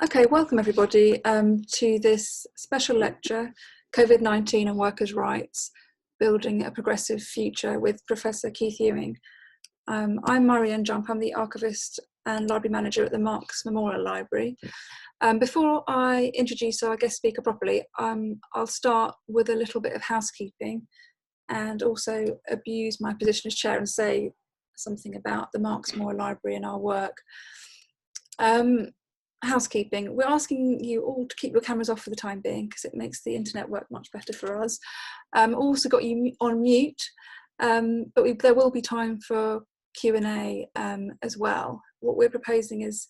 Okay, welcome everybody to this special lecture, COVID-19 and Workers' Rights, Building a Progressive Future with Professor Keith Ewing. I'm Marianne Jump, I'm the Archivist and Library Manager at the Marx Memorial Library. Before I introduce our guest speaker properly, I'll start with a little bit of housekeeping and also abuse my position as chair and say something about the Marx Memorial Library and our work. Housekeeping. We're asking you all to keep your cameras off for the time being because it makes the internet work much better for us. Also got you on mute, but there will be time for Q&A as well. What we're proposing is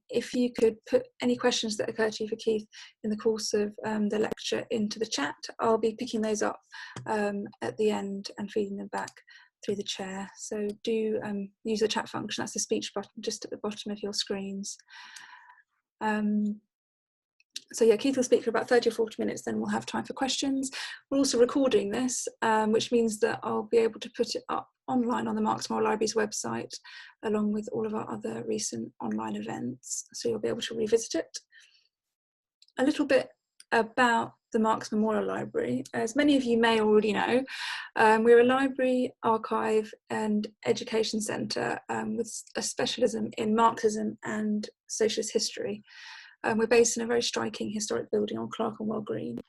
if you could put any questions that occur to you for Keith in the course of the lecture into the chat, I'll be picking those up at the end and feeding them back through the chair. So do use the chat function. That's the speech button just at the bottom of your screens. So yeah, Keith will speak for about 30 or 40 minutes, then we'll have time for questions. We're also recording this, which means that I'll be able to put it up online on the Marx Memorial Library's website, along with all of our other recent online events, so you'll be able to revisit it. A little bit about the Marx Memorial Library. As many of you may already know, we're a library, archive and education centre with a specialism in Marxism and socialist history. We're based in a very striking historic building on Clerkenwell Green,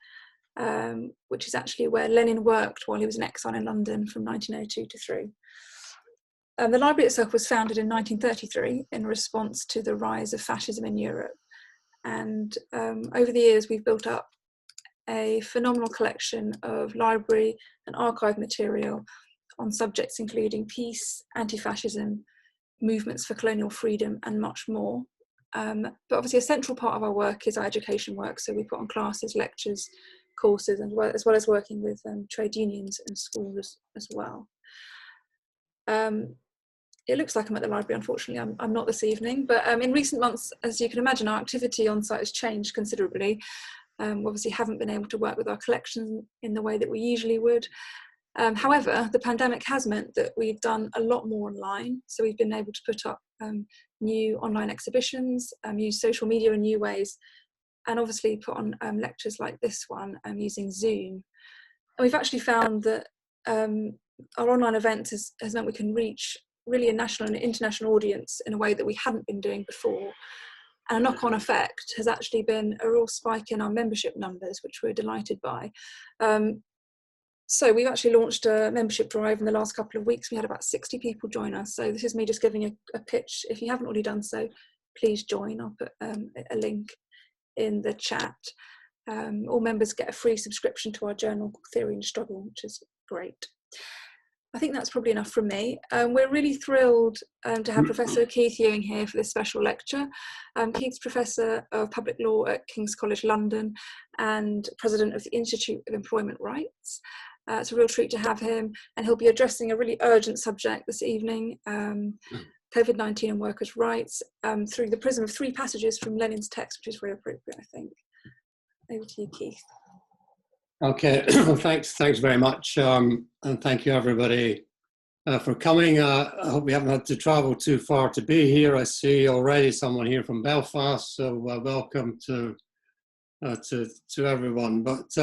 which is actually where Lenin worked while he was in exile in London from 1902 to through. The library itself was founded in 1933 in response to the rise of fascism in Europe. And over the years, we've built up a phenomenal collection of library and archive material on subjects including peace, anti-fascism, movements for colonial freedom, and much more. But obviously a central part of our work is our education work. So we put on classes, lectures, courses, and as well as working with trade unions and schools as well. It looks like I'm at the library, unfortunately I'm not this evening, but in recent months, as you can imagine, our activity on site has changed considerably. We obviously haven't been able to work with our collections in the way that we usually would. However, the pandemic has meant that we've done a lot more online. So we've been able to put up new online exhibitions, use social media in new ways, and obviously put on lectures like this one using Zoom. And we've actually found that our online events has meant we can reach really a national and international audience in a way that we hadn't been doing before. And a knock-on effect has actually been a real spike in our membership numbers, which we're delighted by. So we've actually launched a membership drive in the last couple of weeks. We had about 60 people join us. So this is me just giving a pitch. If you haven't already done so, please join. I'll put a link in the chat. All members get a free subscription to our journal, Theory and Struggle, which is great. I think that's probably enough from me. We're really thrilled to have Professor Keith Ewing here for this special lecture. Keith's Professor of Public Law at King's College London and President of the Institute of Employment Rights. It's a real treat to have him, and he'll be addressing a really urgent subject this evening, COVID-19 and workers' rights, through the prism of three passages from Lenin's text, which is very appropriate, I think. Over to you, Keith. Okay, thanks very much, and thank you everybody for coming. I hope we haven't had to travel too far to be here. I see already someone here from Belfast, so welcome to everyone. But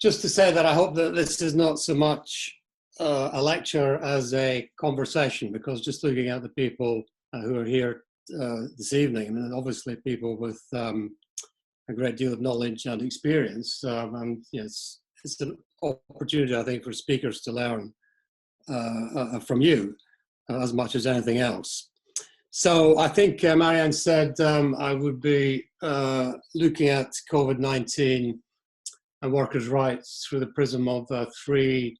just to say that I hope that this is not so much a lecture as a conversation, because just looking at the people who are here this evening, I mean, obviously people with a great deal of knowledge and experience, and yes, it's an opportunity, I think, for speakers to learn from you as much as anything else. So I think Marianne said I would be looking at COVID-19 and workers' rights through the prism of three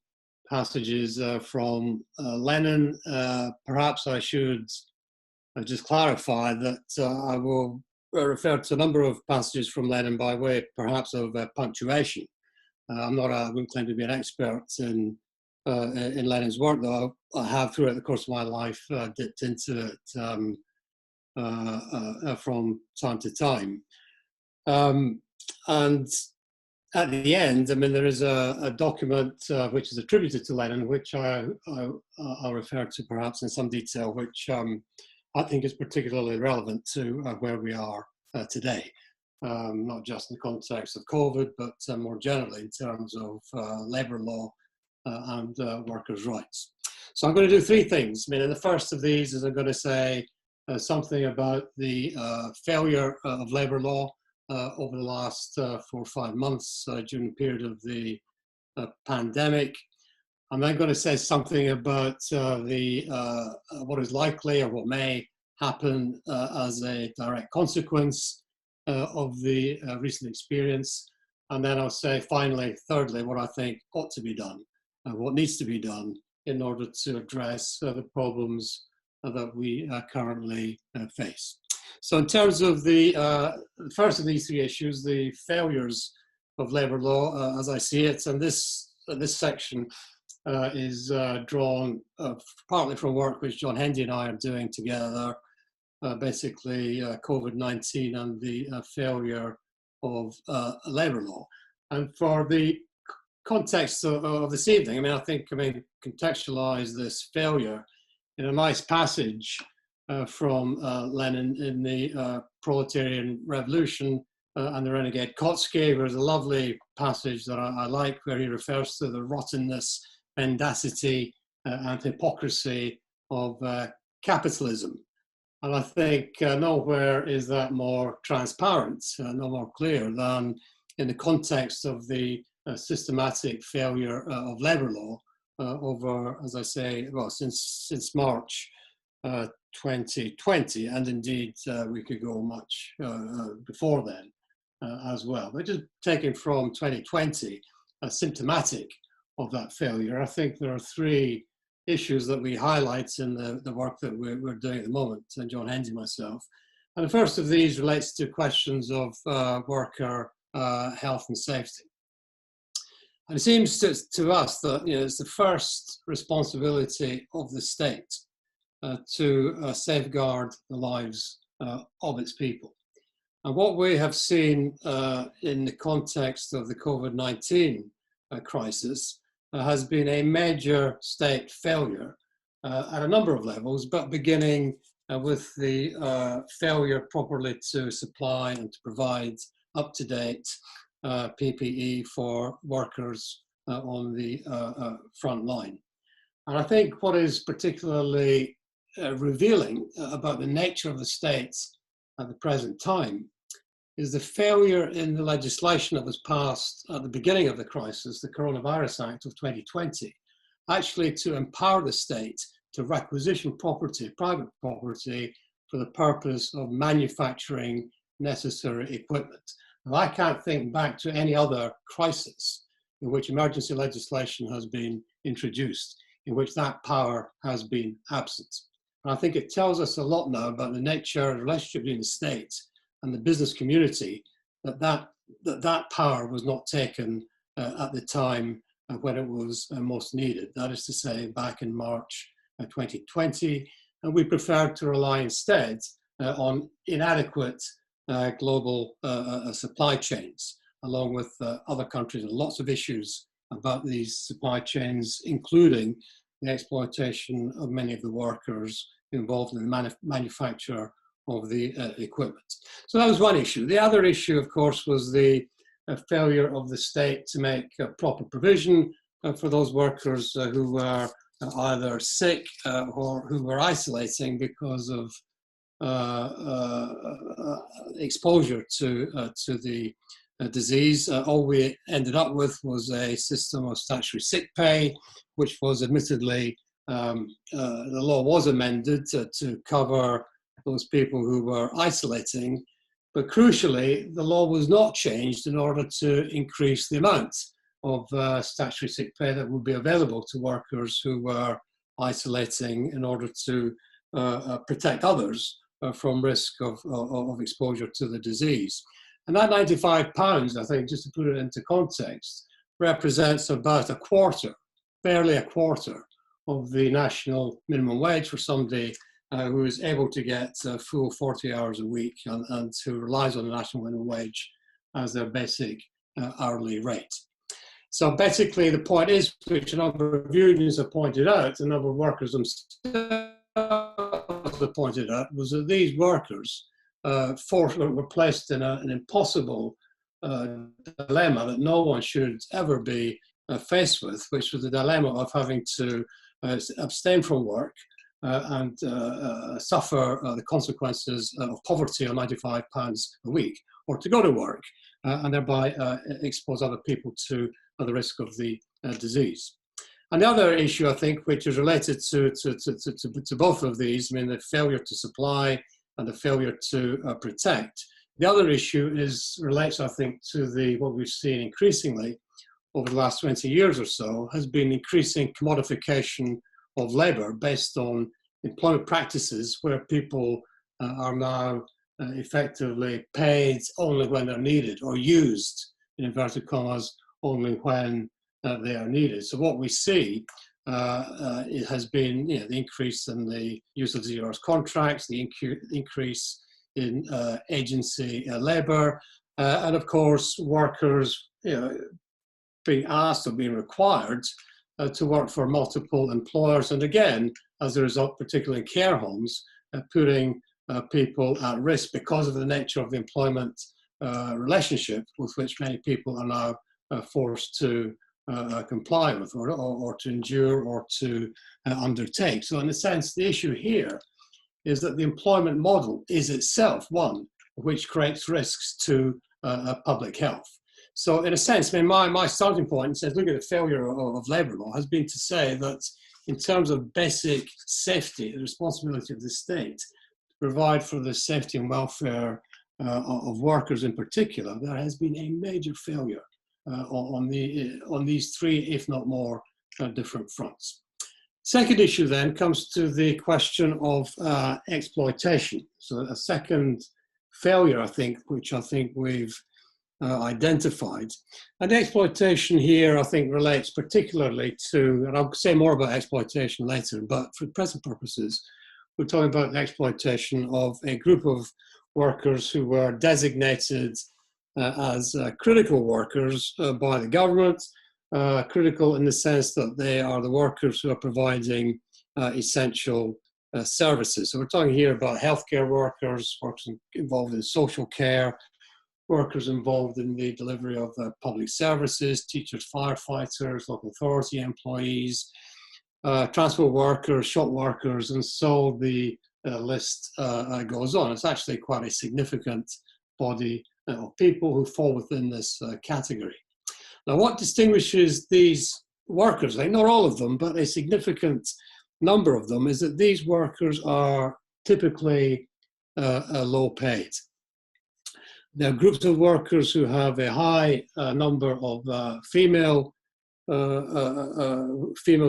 passages from Lenin. Perhaps I should just clarify that I will refer to a number of passages from Lenin by way, perhaps, of punctuation. I wouldn't claim to be an expert in Lenin's work, though I have, throughout the course of my life, dipped into it from time to time. And at the end, I mean, there is a document which is attributed to Lenin, which I'll refer to perhaps in some detail, which I think is particularly relevant to where we are today, not just in the context of COVID, but more generally in terms of labour law and workers' rights. So I'm going to do three things. I mean, the first of these is I'm going to say something about the failure of labour law over the last 4 or 5 months during the period of the pandemic. I'm then going to say something about what is likely or what may happen as a direct consequence of the recent experience. And then I'll say finally, thirdly, what I think ought to be done and what needs to be done in order to address the problems that we currently face. So in terms of the first of these three issues, the failures of labour law, as I see it, and this section is drawn partly from work which John Hendy and I are doing together, basically COVID-19 and the failure of labour law. And for the context of this evening, I think contextualise this failure in a nice passage from Lenin in the Proletarian Revolution and the Renegade Kotsky. There's a lovely passage that I like where he refers to the rottenness, mendacity and hypocrisy of capitalism. And I think nowhere is that more transparent, no more clear than in the context of the systematic failure of labour law over, as I say, well, since March 2020, and indeed we could go much before then as well. But just taken from 2020, symptomatic of that failure, I think there are three issues that we highlight in the work that we're doing at the moment, and John Hendy and myself. And the first of these relates to questions of worker health and safety. And it seems to us that it's the first responsibility of the state to safeguard the lives of its people. And what we have seen in the context of the COVID-19 crisis has been a major state failure at a number of levels, but beginning with the failure properly to supply and to provide up-to-date PPE for workers on the front line. And I think what is particularly revealing about the nature of the state at the present time is the failure in the legislation that was passed at the beginning of the crisis, the Coronavirus Act of 2020, actually to empower the state to requisition property, private property, for the purpose of manufacturing necessary equipment. Now, I can't think back to any other crisis in which emergency legislation has been introduced, in which that power has been absent. And I think it tells us a lot now about the nature of the relationship between the state and the business community, that power was not taken at the time when it was most needed. That is to say, back in March 2020, and we preferred to rely instead on inadequate global supply chains, along with other countries, and lots of issues about these supply chains, including the exploitation of many of the workers involved in the manufacture of the equipment. So that was one issue. The other issue, of course, was the failure of the state to make proper provision for those workers who were either sick or who were isolating because of exposure to the disease. All we ended up with was a system of statutory sick pay, which was admittedly, the law was amended to cover those people who were isolating, but crucially, the law was not changed in order to increase the amount of statutory sick pay that would be available to workers who were isolating in order to protect others from risk of exposure to the disease. And that £95, I think, just to put it into context, represents about a quarter, barely a quarter, of the national minimum wage for somebody who is able to get a full 40 hours a week and who relies on the national minimum wage as their basic hourly rate. So basically the point is, which a number of unions have pointed out, a number of workers themselves have pointed out, was that these workers were placed in an impossible dilemma that no one should ever be faced with, which was the dilemma of having to abstain from work and suffer the consequences of poverty on £95 a week, or to go to work and thereby expose other people to the risk of the disease. And the other issue, I think, which is related to both of these, I mean, the failure to supply and the failure to protect. The other issue relates, I think, to what we've seen increasingly over the last 20 years or so, has been increasing commodification of labour based on employment practices where people are now effectively paid only when they're needed, or used, in inverted commas, only when they are needed. So what we see it has been the increase in the use of 0 hours contracts, the increase in agency labour, and of course workers being asked or being required to work for multiple employers, and again, as a result, particularly in care homes, putting people at risk because of the nature of the employment relationship with which many people are now forced to comply with, or to endure, or to undertake. So in a sense, the issue here is that the employment model is itself one which creates risks to public health. So in a sense, I mean, my starting point says, look at the failure of labour law, has been to say that in terms of basic safety, the responsibility of the state to provide for the safety and welfare of workers in particular, there has been a major failure on these three, if not more, different fronts. Second issue then comes to the question of exploitation. So a second failure, I think, which I think we've identified. And exploitation here, I think, relates particularly to, and I'll say more about exploitation later, but for present purposes, we're talking about the exploitation of a group of workers who were designated as critical workers by the government, critical in the sense that they are the workers who are providing essential services. So we're talking here about healthcare workers, workers involved in social care, workers involved in the delivery of public services, teachers, firefighters, local authority employees, transport workers, shop workers, and so the list goes on. It's actually quite a significant body of people who fall within this category. Now, what distinguishes these workers, like not all of them, but a significant number of them, is that these workers are typically low paid. There are groups of workers who have a high number of females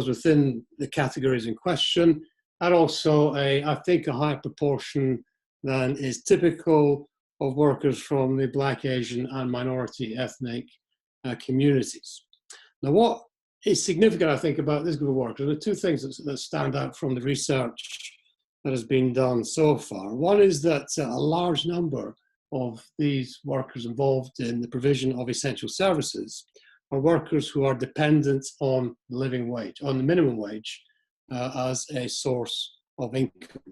within the categories in question, and also I think a higher proportion than is typical of workers from the Black, Asian, and minority ethnic communities. Now, what is significant, I think, about this group of workers, there are two things that stand out from the research that has been done so far. One is that a large number of these workers involved in the provision of essential services are workers who are dependent on the living wage, on the minimum wage, as a source of income.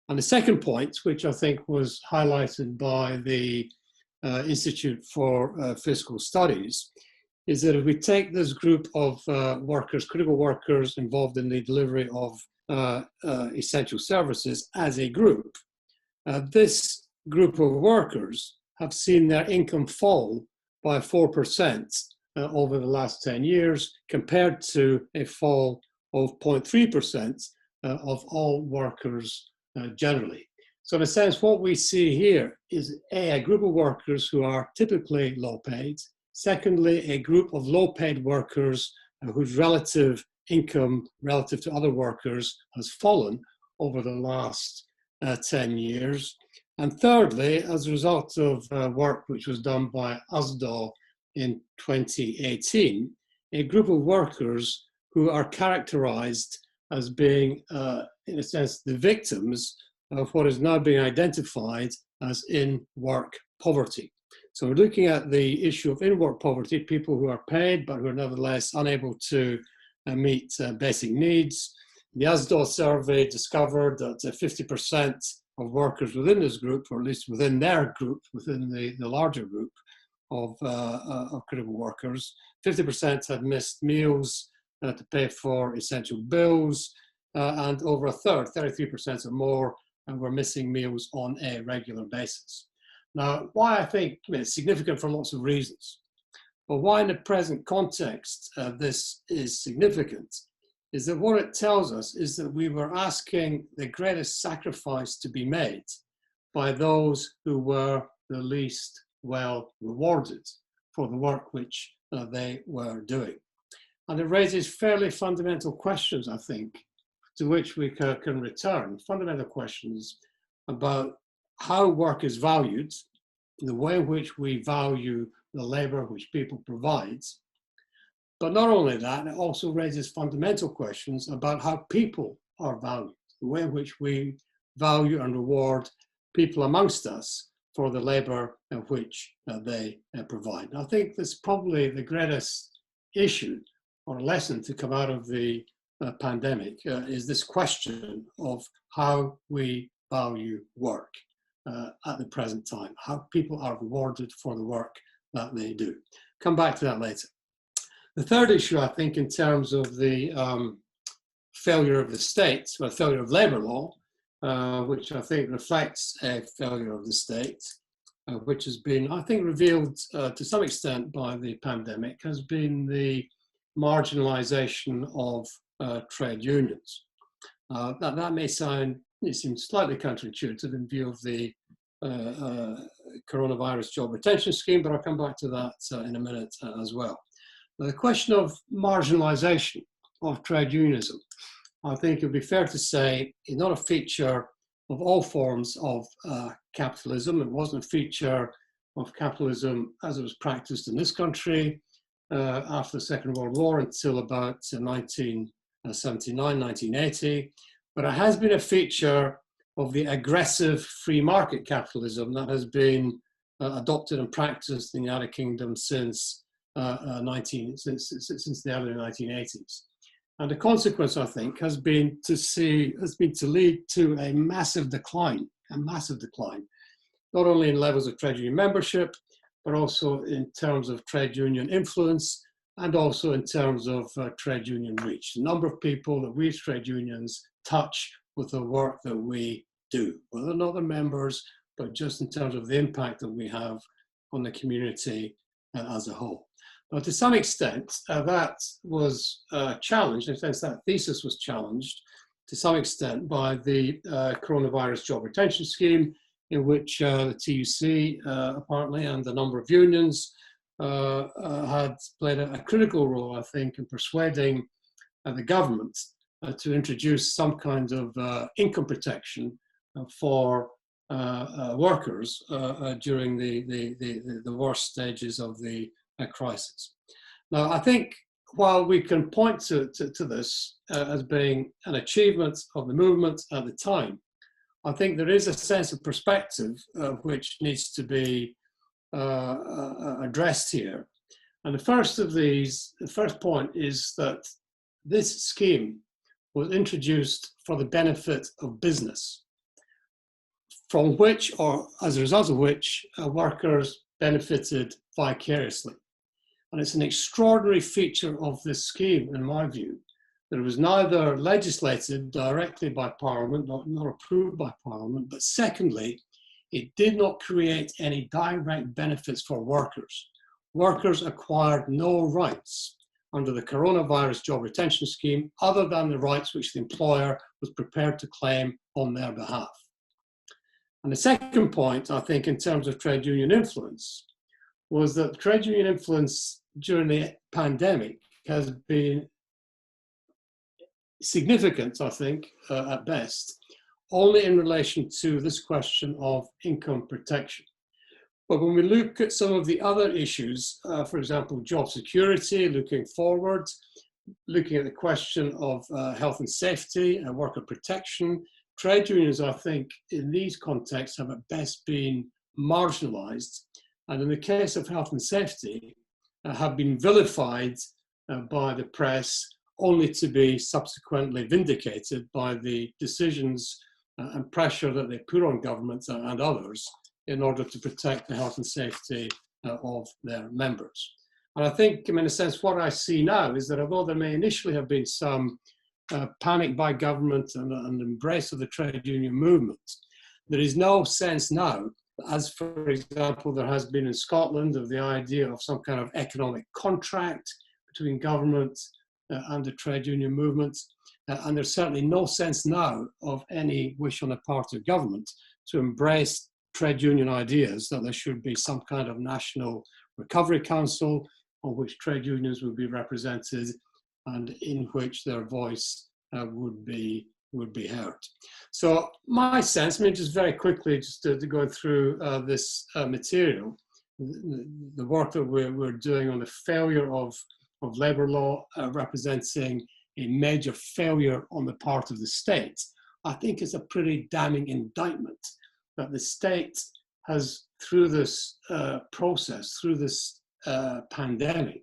And the second point, which I think was highlighted by the Institute for Fiscal Studies, is that if we take this group of workers, critical workers involved in the delivery of essential services as a group, this group of workers have seen their income fall by 4% over the last 10 years, compared to a fall of 0.3% of all workers generally. So in a sense, what we see here is a group of workers who are typically low paid. Secondly, a group of low paid workers whose relative income relative to other workers has fallen over the last 10 years. And thirdly, as a result of work which was done by USDAW in 2018, a group of workers who are characterized as being, in a sense, the victims of what is now being identified as in-work poverty. So we're looking at the issue of in-work poverty, people who are paid but who are nevertheless unable to meet basic needs. The USDAW survey discovered that 50% of workers within this group, or at least within their group, within the larger group of critical workers. 50% had missed meals to pay for essential bills, and over a third, 33% or more, were missing meals on a regular basis. Now, why I think it's significant for lots of reasons, but why in the present context this is significant is that what it tells us is that we were asking the greatest sacrifice to be made by those who were the least well rewarded for the work which they were doing. And it raises fairly fundamental questions, I think, to which we can return, fundamental questions about how work is valued, the way in which we value the labour which people provide. But not only that, it also raises fundamental questions about how people are valued, the way in which we value and reward people amongst us for the labour which they provide. I think that's probably the greatest issue or lesson to come out of the pandemic is this question of how we value work at the present time, how people are rewarded for the work that they do. Come back to that later. The third issue, I think, in terms of the failure of the state, or failure of labour law, which I think reflects a failure of the state, which has been, I think, revealed to some extent by the pandemic, has been the marginalisation of trade unions. That may sound, it seems slightly counterintuitive in view of the coronavirus job retention scheme, but I'll come back to that in a minute as well. Now, the question of marginalisation of trade unionism, I think it would be fair to say, is not a feature of all forms of capitalism. It wasn't a feature of capitalism as it was practiced in this country after the Second World War until about 1979, 1980. But it has been a feature of the aggressive free market capitalism that has been adopted and practiced in the United Kingdom since the early 1980s. And the consequence, I think, has been to lead to a massive decline, not only in levels of trade union membership, but also in terms of trade union influence, and also in terms of trade union reach. The number of people that we as trade unions touch with the work that we do, whether or not they're members, but just in terms of the impact that we have on the community as a whole. But to some extent, that was challenged, in a sense that thesis was challenged to some extent by the coronavirus job retention scheme, in which the TUC apparently and a number of unions had played a critical role, I think, in persuading the government to introduce some kind of income protection for workers during the worst stages of the crisis. Now, I think while we can point to this as being an achievement of the movement at the time, I think there is a sense of perspective which needs to be addressed here. And the first point is that this scheme was introduced for the benefit of business, from which, or as a result of which, workers benefited vicariously. And it's an extraordinary feature of this scheme, in my view, that it was neither legislated directly by Parliament, not approved by Parliament, but secondly, it did not create any direct benefits for workers. Workers acquired no rights under the coronavirus job retention scheme other than the rights which the employer was prepared to claim on their behalf. And the second point, I think, in terms of trade union influence, was that trade union influence during the pandemic has been significant, I think, at best, only in relation to this question of income protection. But when we look at some of the other issues, for example, job security, looking forward, looking at the question of health and safety and worker protection, trade unions, I think, in these contexts have at best been marginalized. And in the case of health and safety, have been vilified by the press, only to be subsequently vindicated by the decisions and pressure that they put on governments and others in order to protect the health and safety of their members. And I think, in a sense, what I see now is that although there may initially have been some panic by government and embrace of the trade union movement, there is no sense now, as for example there has been in Scotland, of the idea of some kind of economic contract between government and the trade union movement. And there's certainly no sense now of any wish on the part of government to embrace trade union ideas that there should be some kind of national recovery council on which trade unions would be represented and in which their voice would be heard. So my sense, just very quickly, just to go through this material, the work that we're doing on the failure of labour law representing a major failure on the part of the state, I think is a pretty damning indictment that the state has, through this process, through this pandemic,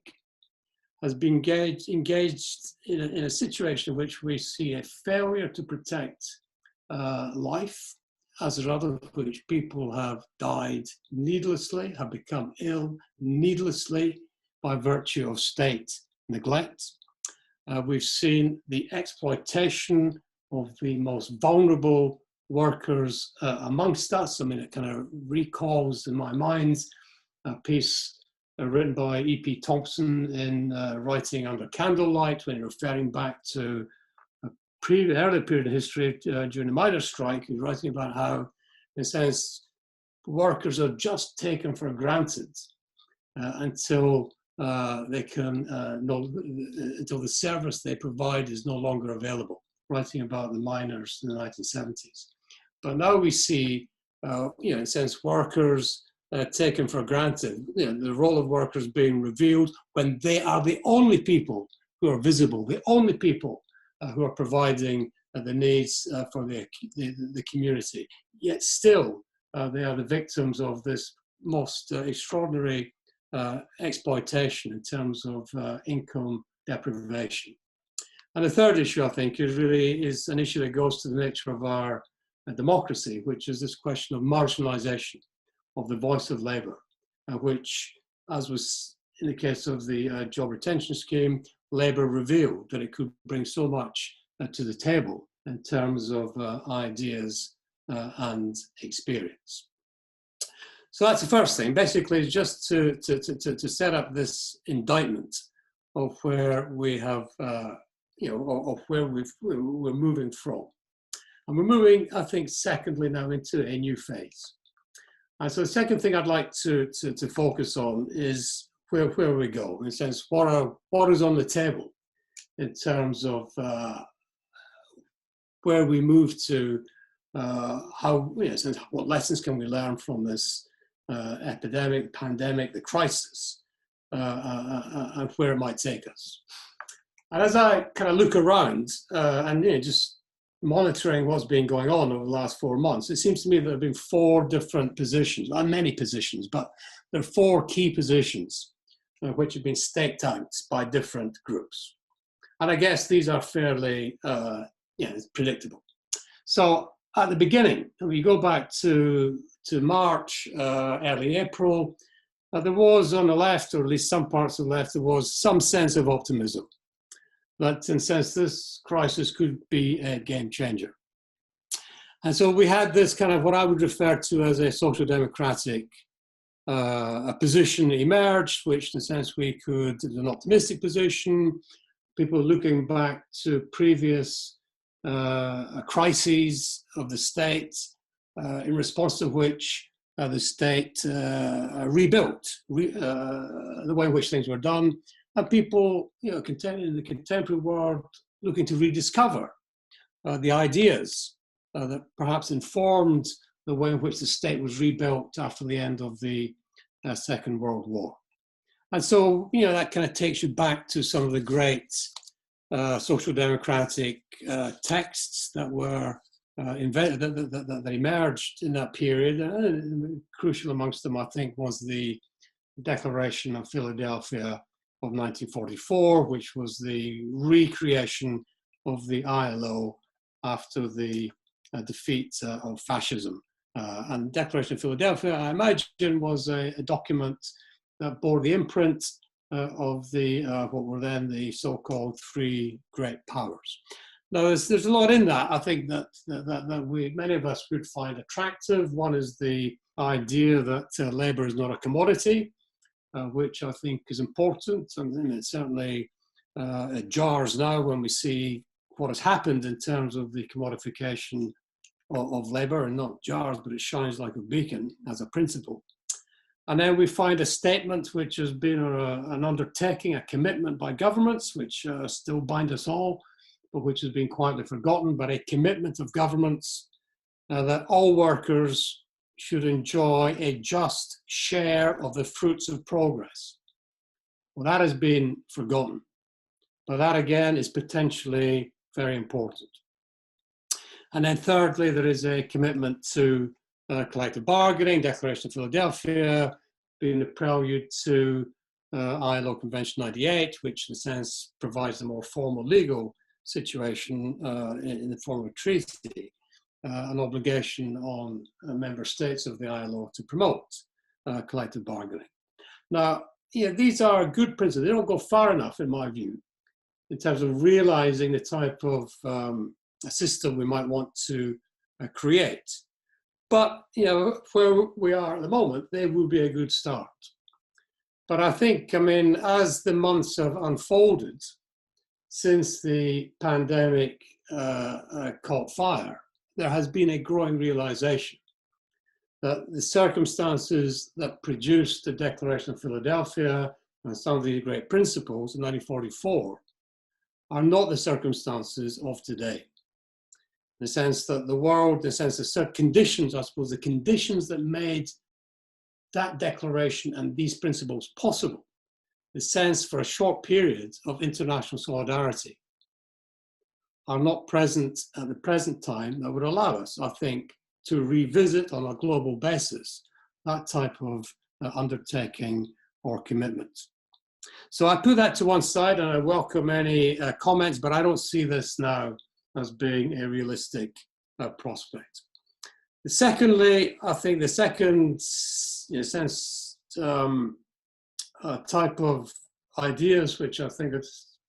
has been engaged in a situation in which we see a failure to protect life, as a result of which people have died needlessly, have become ill needlessly by virtue of state neglect. We've seen the exploitation of the most vulnerable workers amongst us. It kind of recalls in my mind a piece written by E.P. Thompson in Writing Under Candlelight, when referring back to a early period of history during the miners' strike. He's writing about how, in a sense, workers are just taken for granted until they can until the service they provide is no longer available. Writing about the miners in the 1970s. But now we see, in a sense, workers taken for granted, the role of workers being revealed when they are the only people who are visible, the only people who are providing the needs for the community. Yet still, they are the victims of this most extraordinary exploitation in terms of income deprivation. And the third issue, I think, is an issue that goes to the nature of our democracy, which is this question of marginalization of the voice of labour, which, as was in the case of the job retention scheme, Labour revealed that it could bring so much to the table in terms of ideas and experience. So that's the first thing, basically, just to set up this indictment of where we have, of where we're moving from. And we're moving, I think, secondly now into a new phase. And so the second thing I'd like to focus on is where we go, in a sense, what is on the table in terms of where we move to, how, in a sense, what lessons can we learn from this epidemic, pandemic, the crisis, and where it might take us. And as I kind of look around and just monitoring what's been going on over the last 4 months, it seems to me there have been 4 different positions, not many positions, but there are 4 key positions which have been staked out by different groups. And I guess these are fairly predictable. So at the beginning, when we go back to March, early April, there was on the left, or at least some parts of the left, there was some sense of optimism. That in a sense, this crisis could be a game changer. And so we had this kind of what I would refer to as a social democratic a position emerged, which in a sense we could, it was an optimistic position, people looking back to previous crises of the state, in response to which the state rebuilt the way in which things were done. And people, in the contemporary world, looking to rediscover the ideas that perhaps informed the way in which the state was rebuilt after the end of the Second World War. And so, that kind of takes you back to some of the great social democratic texts that were invented, that emerged in that period. Crucial amongst them, I think, was the Declaration of Philadelphia of 1944, which was the recreation of the ILO after the defeat of fascism. And the Declaration of Philadelphia, I imagine, was a document that bore the imprint of the what were then the so-called three great powers. Now, there's a lot in that, I think, that many of us would find attractive. One is the idea that labour is not a commodity, which I think is important, and it certainly it jars now when we see what has happened in terms of the commodification of labour, and not jars, but it shines like a beacon as a principle. And then we find a statement which has been an undertaking, a commitment by governments, which still bind us all, but which has been quietly forgotten, but a commitment of governments that all workers should enjoy a just share of the fruits of progress. Well, that has been forgotten, but that again is potentially very important. And then thirdly, there is a commitment to collective bargaining, Declaration of Philadelphia, being the prelude to ILO Convention 98, which in a sense provides a more formal legal situation in the form of a treaty, an obligation on member states of the ILO to promote collective bargaining. Now, these are good principles. They don't go far enough, in my view, in terms of realizing the type of a system we might want to create. But, where we are at the moment, they will be a good start. But I think, as the months have unfolded since the pandemic caught fire, there has been a growing realization that the circumstances that produced the Declaration of Philadelphia and some of the great principles in 1944 are not the circumstances of today. In the sense that the world, in the sense of certain conditions, I suppose, the conditions that made that declaration and these principles possible, the sense for a short period of international solidarity, are not present at the present time that would allow us, I think, to revisit on a global basis that type of undertaking or commitment. So I put that to one side and I welcome any comments, but I don't see this now as being a realistic prospect. Secondly, I think the second type of ideas which I think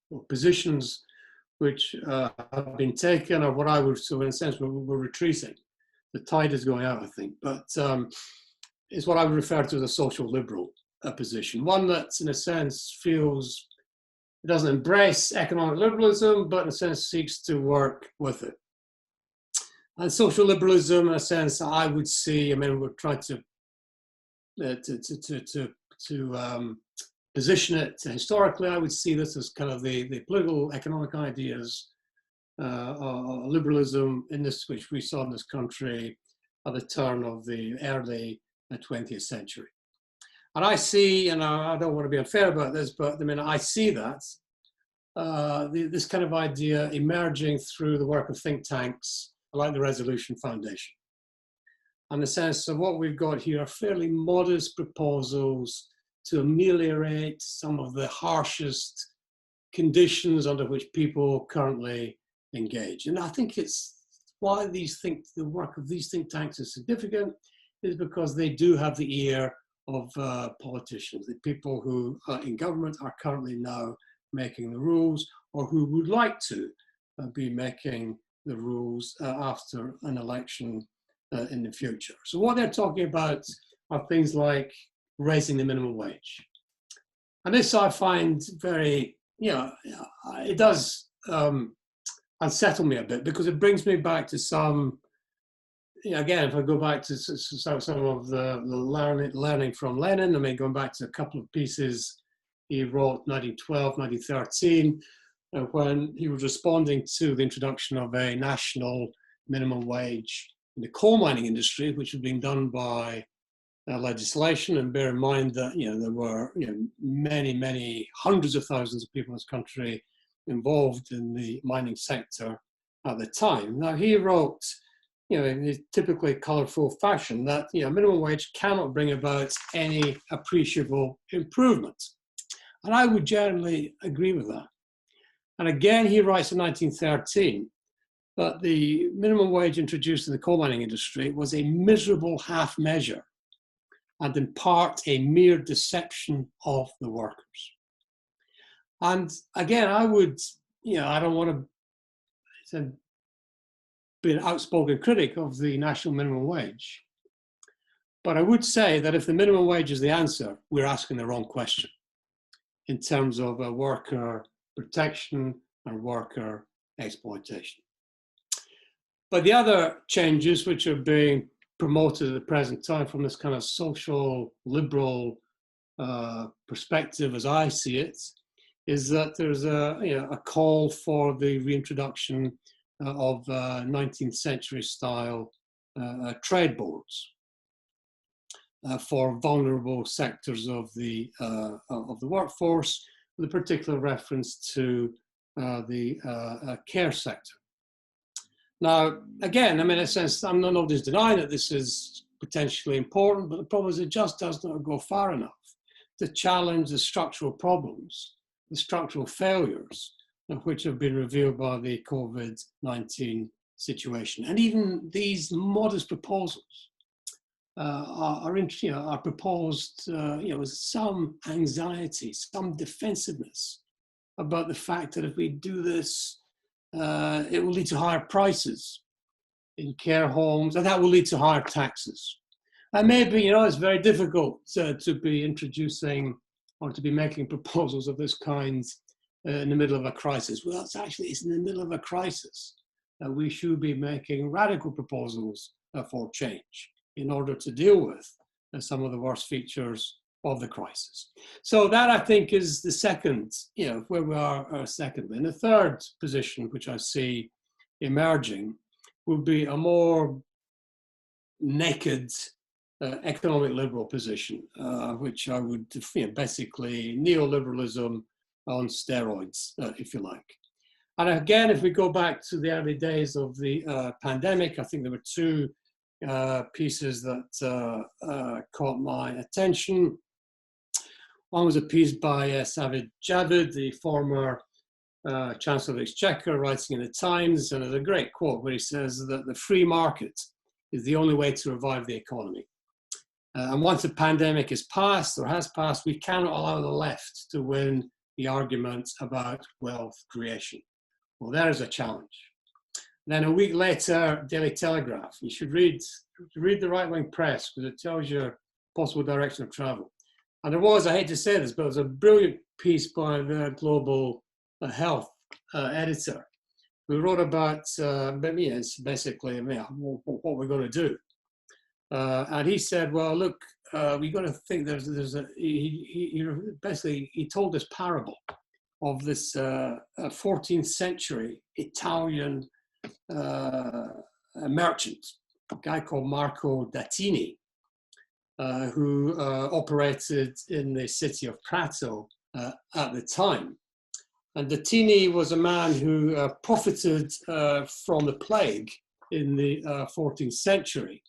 or positions which have been taken are what I would, so in a sense, we're retreating. The tide is going out, I think, but it's what I would refer to as a social liberal position. One that, in a sense, feels it doesn't embrace economic liberalism, but in a sense seeks to work with it. And social liberalism, in a sense, I would see, we're trying to position it historically. I would see this as kind of the political economic ideas liberalism in this, which we saw in this country at the turn of the early 20th century. And I see, and I don't want to be unfair about this, but I see that this kind of idea emerging through the work of think tanks like the Resolution Foundation. And the sense of what we've got here are fairly modest proposals to ameliorate some of the harshest conditions under which people currently engage. And I think it's why the work of these think tanks is significant is because they do have the ear of politicians, the people who in government are currently now making the rules or who would like to be making the rules after an election in the future. So what they're talking about are things like raising the minimum wage. And this I find very, it does unsettle me a bit because it brings me back to some, again, if I go back to some of the learning from Lenin, going back to a couple of pieces he wrote 1912, 1913, when he was responding to the introduction of a national minimum wage in the coal mining industry, which had been done by legislation. And bear in mind that there were many hundreds of thousands of people in this country involved in the mining sector at the time. Now he wrote, in his typically colourful fashion, that minimum wage cannot bring about any appreciable improvement. And I would generally agree with that. And again, he writes in 1913 But the minimum wage introduced in the coal mining industry was a miserable half measure, and in part a mere deception of the workers. And again, I would, I don't want to be an outspoken critic of the national minimum wage, but I would say that if the minimum wage is the answer, we're asking the wrong question in terms of worker protection and worker exploitation. But the other changes which are being promoted at the present time from this kind of social liberal perspective, as I see it, is that there's a call for the reintroduction of 19th century style trade boards for vulnerable sectors of the workforce, with a particular reference to the care sector. Now, again, I mean, in a sense, I'm not nobody's denying that this is potentially important, but the problem is it just does not go far enough to challenge the structural problems, the structural failures, which have been revealed by the COVID-19 situation. And even these modest proposals are proposed, with some anxiety, some defensiveness about the fact that if we do this, it will lead to higher prices in care homes, and that will lead to higher taxes. And maybe, it's very difficult to be introducing or to be making proposals of this kind in the middle of a crisis. Well, it's in the middle of a crisis. We should be making radical proposals for change in order to deal with some of the worst features of the crisis. So that, I think, is the second, where we are secondly. And the third position, which I see emerging, would be a more naked economic liberal position, which I would, basically neoliberalism on steroids, if you like. And again, if we go back to the early days of the pandemic, I think there were two pieces that caught my attention. One was a piece by Sajid Javid, the former Chancellor of the Exchequer, writing in the Times, and there's a great quote where he says that the free market is the only way to revive the economy. And once the pandemic is past or has passed, we cannot allow the left to win the argument about wealth creation. Well, there is a challenge. Then a week later, Daily Telegraph. You should read the right-wing press because it tells you possible direction of travel. And there was, I hate to say this, but it was a brilliant piece by the global health editor who wrote about, it's basically what we're going to do. And he said, well, look, we got to think he told this parable of this 14th century Italian merchant, a guy called Marco Dattini, who operated in the city of Prato at the time. And Dattini was a man who profited from the plague in the 14th century.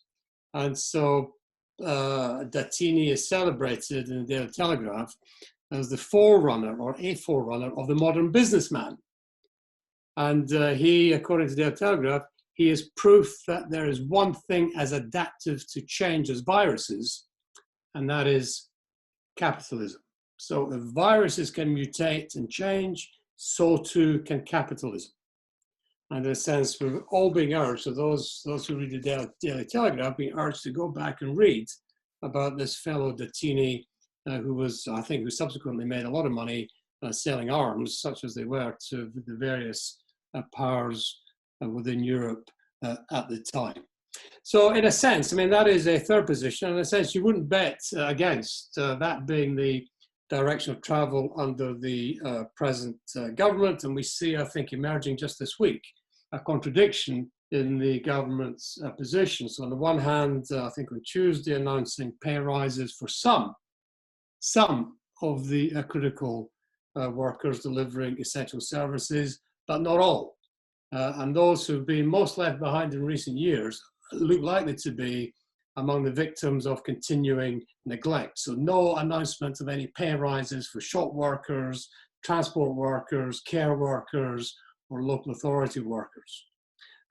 And so Dattini is celebrated in the Daily Telegraph as the forerunner or a forerunner of the modern businessman. And he, according to the Daily Telegraph, he is proof that there is one thing as adaptive to change as viruses, and that is capitalism. So if viruses can mutate and change, so too can capitalism. And in a sense, we're all being urged, so those who read the Daily Telegraph, being urged to go back and read about this fellow Dattini, who subsequently made a lot of money selling arms, such as they were, to the various powers within Europe at the time. So in a sense, that is a third position. In a sense, you wouldn't bet against that being the direction of travel under the present government. And we see, I think, emerging just this week, a contradiction in the government's position. So on the one hand, I think on Tuesday, announcing pay rises for some of the critical workers delivering essential services, but not all. And those who've been most left behind in recent years look likely to be among the victims of continuing neglect. So no announcement of any pay rises for shop workers, transport workers, care workers, or local authority workers.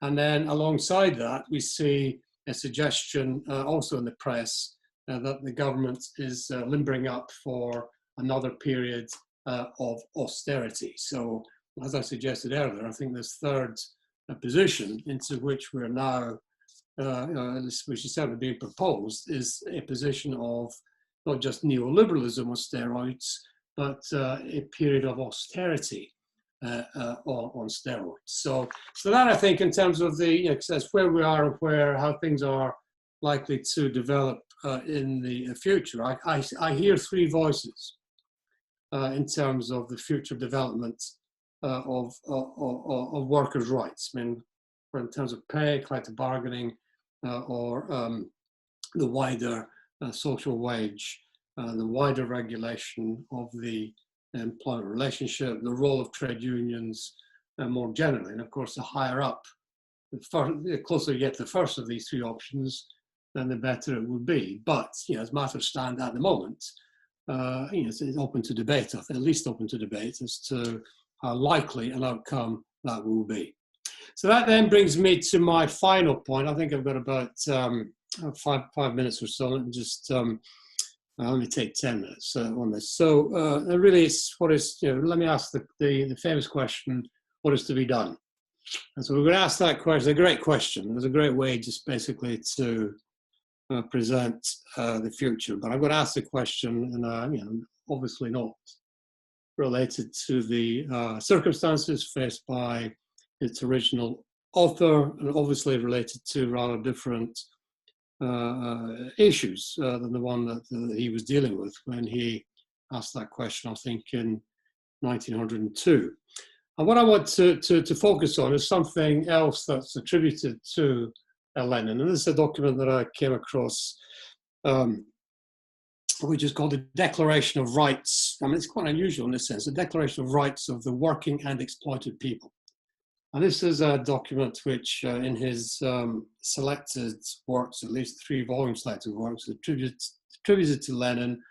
And then alongside that, we see a suggestion also in the press that the government is limbering up for another period of austerity. So, as I suggested earlier, I think this third position into which we're now, which is certainly being proposed, is a position of not just neoliberalism on steroids, but a period of austerity on steroids. So that, I think, in terms of the, that's where we are and how things are likely to develop in the future. I hear three voices in terms of the future development of workers' rights. I mean, in terms of pay, collective bargaining, or the wider social wage, the wider regulation of the employment relationship, the role of trade unions more generally. And of course, the higher up, the closer you get to the first of these three options, then the better it would be. But as matters stand at the moment, it's open to debate, at least open to debate, as to how likely an outcome that will be. So that then brings me to my final point. I think I've got about 5 minutes or so. Let me just let me take 10 minutes on this. So really, it's what is, let me ask the famous question: what is to be done? And so we're going to ask that question. It's a great question. It's a great way, just basically to present the future. But I'm going to ask the question, and obviously not related to the circumstances faced by its original author, and obviously related to rather different issues than the one that he was dealing with when he asked that question, I think, in 1902. And what I want to focus on is something else that's attributed to Lenin. And this is a document that I came across, which is called the Declaration of Rights. I mean, it's quite unusual in this sense, the Declaration of Rights of the Working and Exploited People. And this is a document which, in his selected works, at least 3 volume selected works, attributed to Lenin,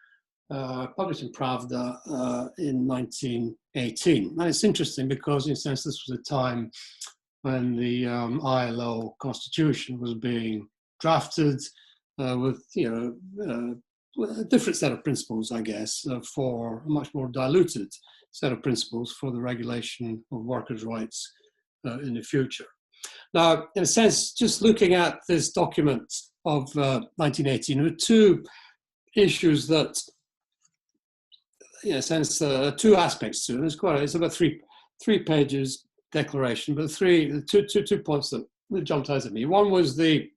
published in Pravda in 1918. And it's interesting because, in a sense, this was a time when the ILO constitution was being drafted with, a different set of principles, I guess, for a much more diluted set of principles for the regulation of workers' rights in the future. Now, in a sense, just looking at this document of 1918, there were 2 issues that, in a sense, 2 aspects to it. It's about 3 pages declaration, but two points that jumped out at me. One was the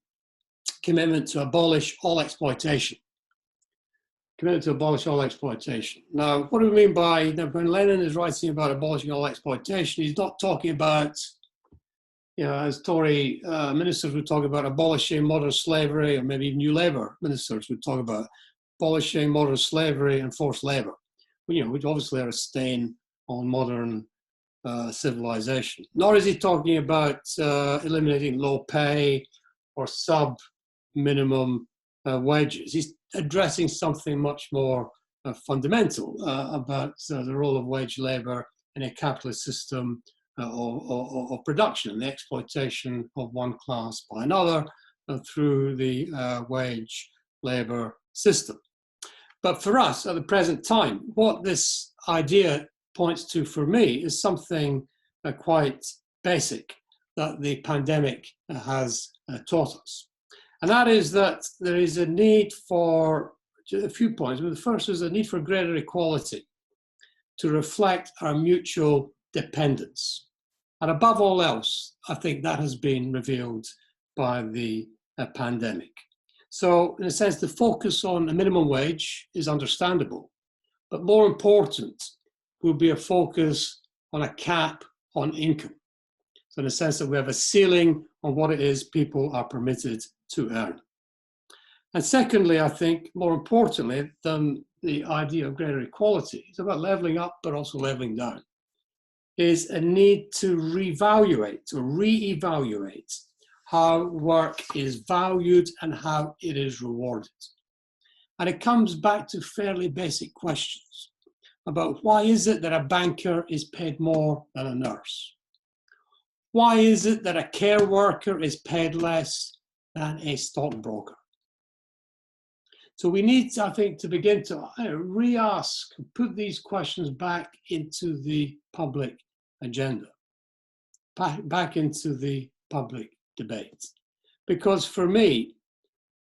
commitment to abolish all exploitation. Committed to abolish all exploitation. Now, what do we mean by, when Lenin is writing about abolishing all exploitation, he's not talking about, as Tory ministers would talk about abolishing modern slavery, or maybe even New Labour ministers would talk about abolishing modern slavery and forced labour, which obviously are a stain on modern civilization. Nor is he talking about eliminating low pay or sub-minimum wages. He's addressing something much more fundamental about the role of wage labour in a capitalist system of production, the exploitation of one class by another through the wage labour system. But for us at the present time, what this idea points to for me is something quite basic that the pandemic has taught us. And that is that there is a need for a few points. The first is a need for greater equality to reflect our mutual dependence. And above all else, I think that has been revealed by the pandemic. So in a sense, the focus on a minimum wage is understandable, but more important will be a focus on a cap on income. So in a sense that we have a ceiling on what it is people are permitted to earn. And secondly, I think more importantly than the idea of greater equality, it's about leveling up but also leveling down, is a need to reevaluate or re-evaluate how work is valued and how it is rewarded. And it comes back to fairly basic questions about why is it that a banker is paid more than a nurse? Why is it that a care worker is paid less than a stockbroker? So we need, I think, to begin to re-ask, put these questions back into the public agenda, back into the public debate. Because for me,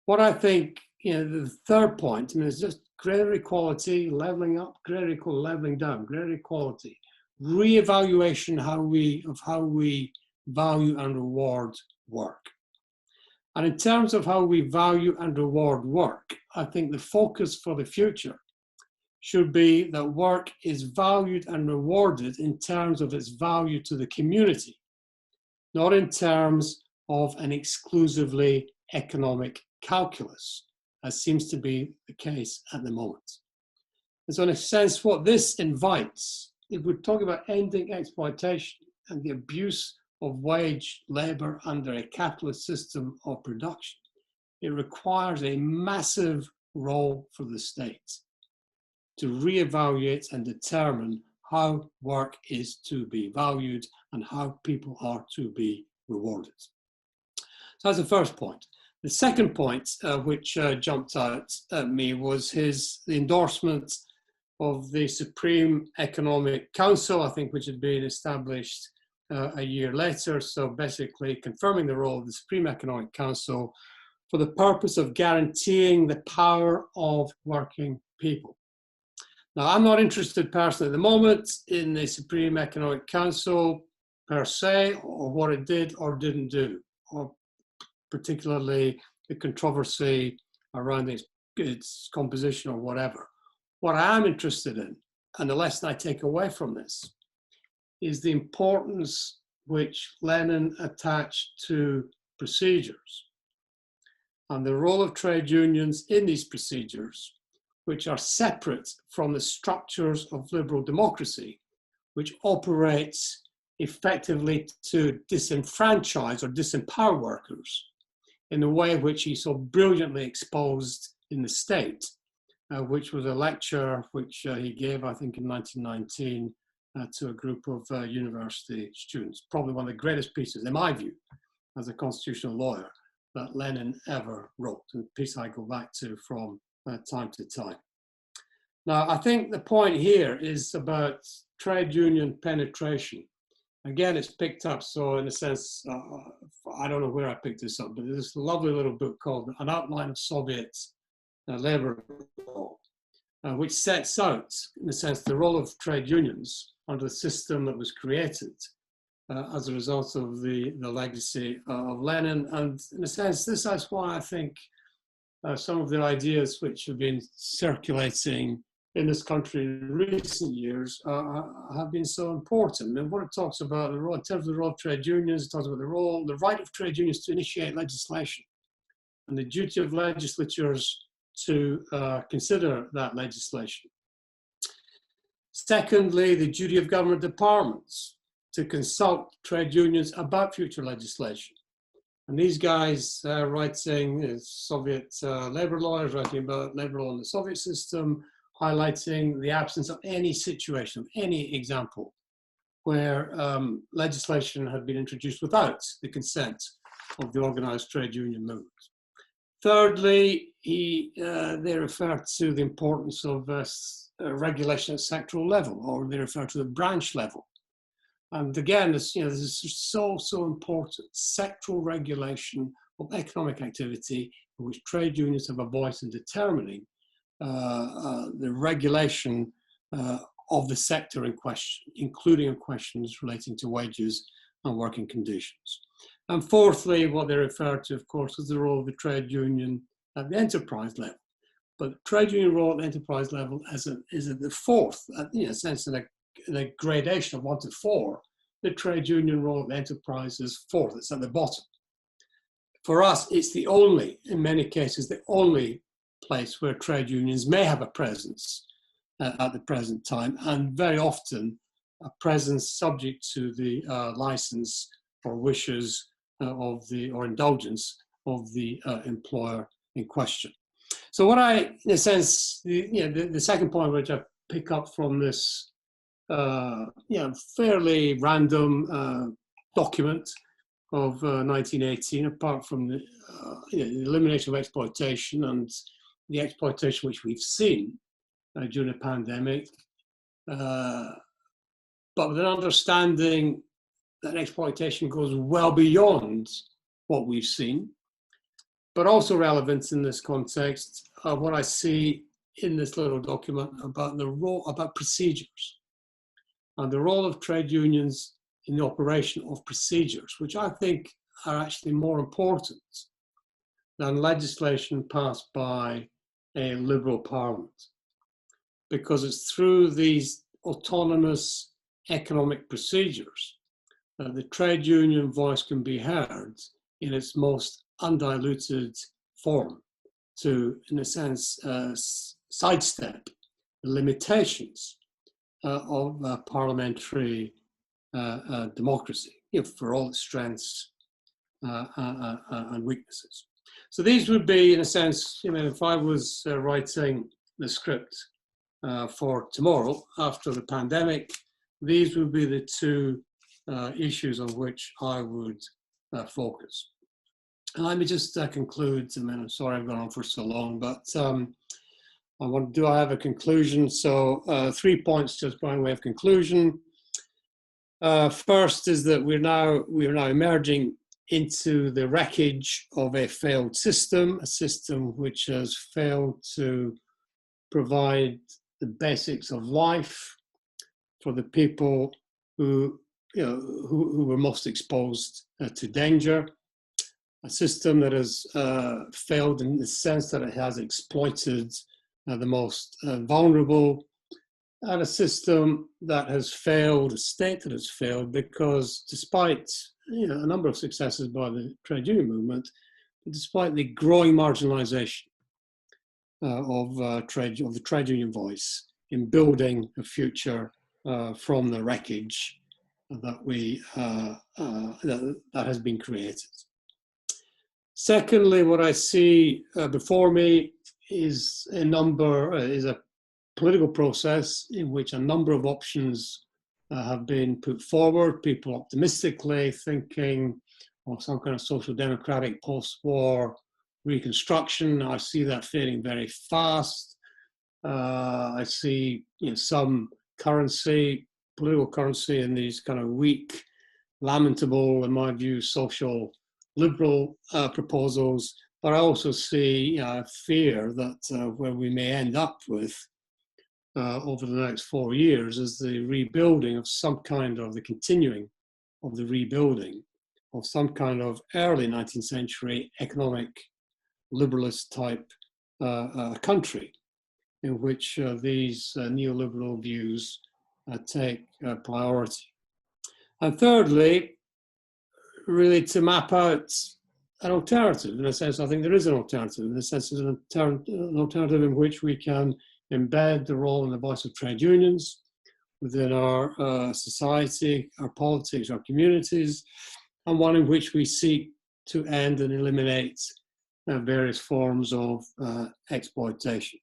what I think, the third point, is just greater equality, leveling up, greater equality, leveling down, greater equality, re-evaluation of how we value and reward work. And in terms of how we value and reward work, I think the focus for the future should be that work is valued and rewarded in terms of its value to the community, not in terms of an exclusively economic calculus, as seems to be the case at the moment. And so in a sense, what this invites, if we're talking about ending exploitation and the abuse of wage labour under a capitalist system of production, it requires a massive role for the state to reevaluate and determine how work is to be valued and how people are to be rewarded. So that's the first point. The second point, which jumped out at me, was the endorsement of the Supreme Economic Council, I think, which had been established a year later. So basically confirming the role of the Supreme Economic Council for the purpose of guaranteeing the power of working people. Now, I'm not interested personally at the moment in the Supreme Economic Council per se, or what it did or didn't do, or particularly the controversy around its composition or whatever. What I am interested in, and the lesson I take away from this, is the importance which Lenin attached to procedures and the role of trade unions in these procedures, which are separate from the structures of liberal democracy, which operates effectively to disenfranchise or disempower workers in the way which he so brilliantly exposed in The State, which was a lecture which he gave, I think, in 1919 to a group of university students. Probably one of the greatest pieces, in my view, as a constitutional lawyer, that Lenin ever wrote, and a piece I go back to from time to time. Now, I think the point here is about trade union penetration. Again, it's picked up, so in a sense, I don't know where I picked this up, but there's this lovely little book called An Outline of Soviet Labor Law, which sets out, in a sense, the role of trade unions under the system that was created as a result of the legacy of Lenin. And in a sense, this is why I think some of the ideas which have been circulating in this country in recent years have been so important. And what it talks about, the role, in terms of the role of trade unions, it talks about the right of trade unions to initiate legislation and the duty of legislatures to consider that legislation. Secondly, the duty of government departments to consult trade unions about future legislation. And these guys writing, Soviet labor lawyers writing about labor law in the Soviet system, highlighting the absence of any situation, any example where legislation had been introduced without the consent of the organized trade union movement. Thirdly, they refer to the importance of regulation at sectoral level, or they refer to the branch level. And again, this is so important, sectoral regulation of economic activity in which trade unions have a voice in determining the regulation of the sector in question, including questions relating to wages and working conditions. And fourthly, what they refer to, of course, is the role of the trade union at the enterprise level. But the trade union role at the enterprise level is at the fourth, in a sense, in a gradation of 1 to 4. The trade union role at the enterprise is fourth, it's at the bottom. For us, it's the only, in many cases, the only place where trade unions may have a presence at the present time, and very often a presence subject to the license or wishes or indulgence of the employer in question. So what I, in a sense, the second point which I pick up from this fairly random document of 1918, apart from the elimination of exploitation and the exploitation which we've seen during the pandemic, but with an understanding that exploitation goes well beyond what we've seen, but also relevant in this context of what I see in this little document about the role, about procedures, and the role of trade unions in the operation of procedures, which I think are actually more important than legislation passed by a Liberal Parliament, because it's through these autonomous economic procedures that the trade union voice can be heard in its most undiluted form to, in a sense, sidestep the limitations of parliamentary democracy, for all its strengths and weaknesses. So these would be, in a sense, if I was writing the script for tomorrow after the pandemic, these would be the two issues on which I would focus. And let me just conclude. I'm sorry I've gone on for so long, but do I have a conclusion? So 3 points just by way of conclusion. First is that we are now emerging into the wreckage of a failed system, a system which has failed to provide the basics of life for the people who were most exposed to danger. A system that has failed in the sense that it has exploited the most vulnerable, and a system that has failed, a state that has failed, because despite a number of successes by the trade union movement, despite the growing marginalization of the trade union voice in building a future from the wreckage that that has been created. Secondly, what I see before me is a political process in which a number of options have been put forward. People optimistically thinking of some kind of social democratic post-war reconstruction. I see that fading very fast. I see some political currency in these kind of weak, lamentable, in my view, social liberal proposals. But I also see fear that where we may end up with over the next 4 years is the rebuilding of some kind of, the continuing of the rebuilding of some kind of early 19th century economic liberalist type country in which these neoliberal views take priority. And thirdly, really to map out an alternative. In a sense, I think there is an alternative. In a sense, there's an alternative in which we can embed the role and the voice of trade unions within our society, our politics, our communities, and one in which we seek to end and eliminate various forms of exploitation.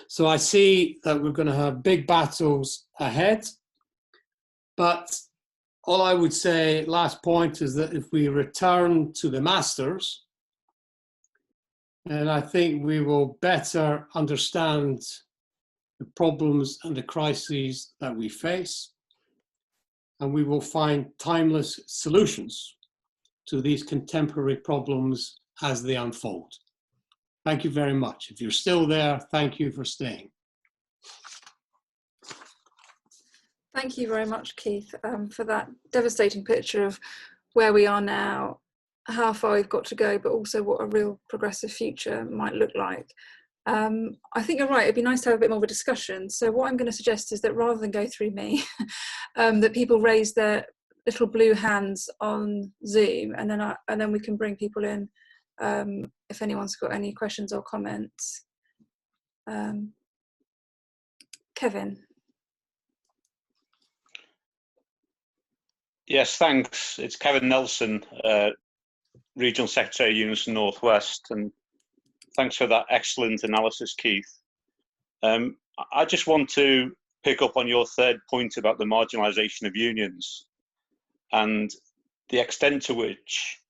So I see that we're going to have big battles ahead, but all I would say, last point, is that if we return to the masters, and I think we will better understand the problems and the crises that we face, and we will find timeless solutions to these contemporary problems as they unfold. Thank you very much. If you're still there, thank you for staying. Thank you very much, Keith, for that devastating picture of where we are now, how far we've got to go, but also what a real progressive future might look like. I think you're right, it'd be nice to have a bit more of a discussion. So what I'm going to suggest is that rather than go through me, that people raise their little blue hands on Zoom, and then we can bring people in if anyone's got any questions or comments. Kevin. Yes, thanks. It's Kevin Nelson, Regional Secretary of Unions North West, and thanks for that excellent analysis, Keith. I just want to pick up on your third point about the marginalisation of unions. and the extent to which,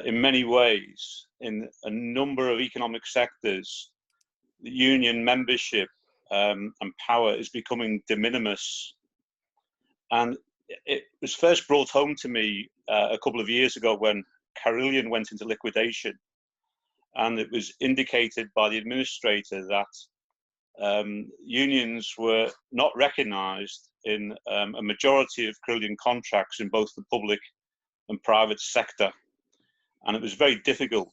in many ways, in a number of economic sectors, the union membership and power is becoming de minimis. And it was first brought home to me a couple of years ago when Carillion went into liquidation, and it was indicated by the administrator that unions were not recognised in a majority of Carillion contracts in both the public and private sector. And it was very difficult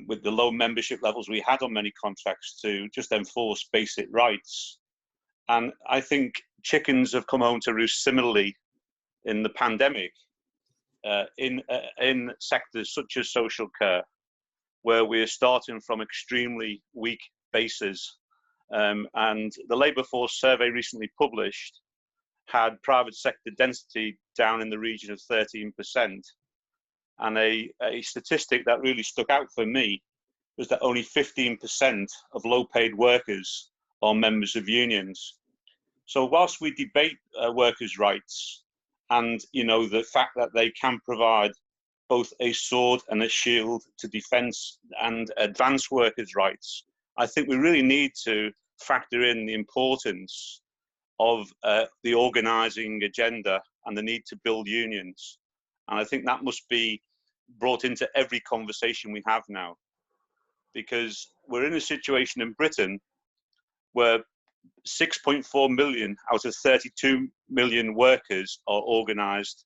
with the low membership levels we had on many contracts to just enforce basic rights. And I think chickens have come home to roost similarly in the pandemic, in sectors such as social care, where we're starting from extremely weak bases. And the labour force survey recently published had private sector density down in the region of 13%. And a statistic that really stuck out for me was that only 15% of low-paid workers are members of unions. So whilst we debate workers' rights and, you know, the fact that they can provide both a sword and a shield to defence and advance workers' rights, I think we really need to factor in the importance of the organising agenda and the need to build unions. And I think that must be brought into every conversation we have now, because we're in a situation in Britain where 6.4 million out of 32 million workers are organised,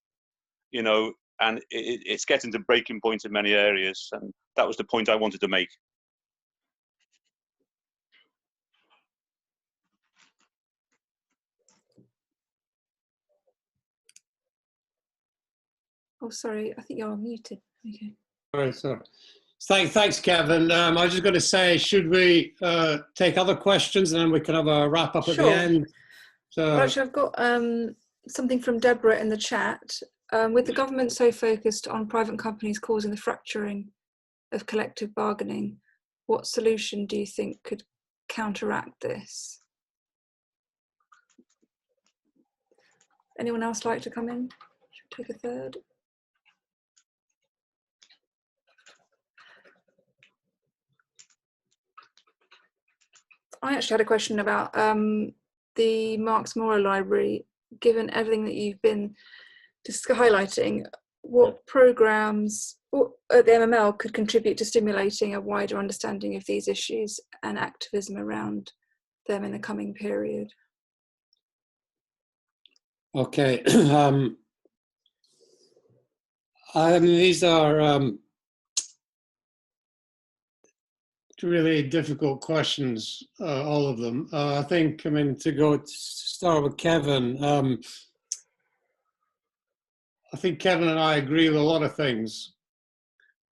you know, and it's getting to breaking point in many areas. And that was the point I wanted to make. Oh, sorry, I think you're muted. Okay. All right, sorry. Thanks, Kevin. I was just going to say, should we take other questions and then we can have a wrap up at the end? So, well, actually, I've got something from Deborah in the chat. With the government so focused on private companies causing the fracturing of collective bargaining, what solution do you think could counteract this? Anyone else like to come in? Should we take a third? I actually had a question about the Marx Mora Library. Given everything that you've been highlighting, what programmes at the MML could contribute to stimulating a wider understanding of these issues and activism around them in the coming period? okay. I mean, these are really difficult questions, all of them. I think, I mean, to start with Kevin, I think Kevin and I agree with a lot of things,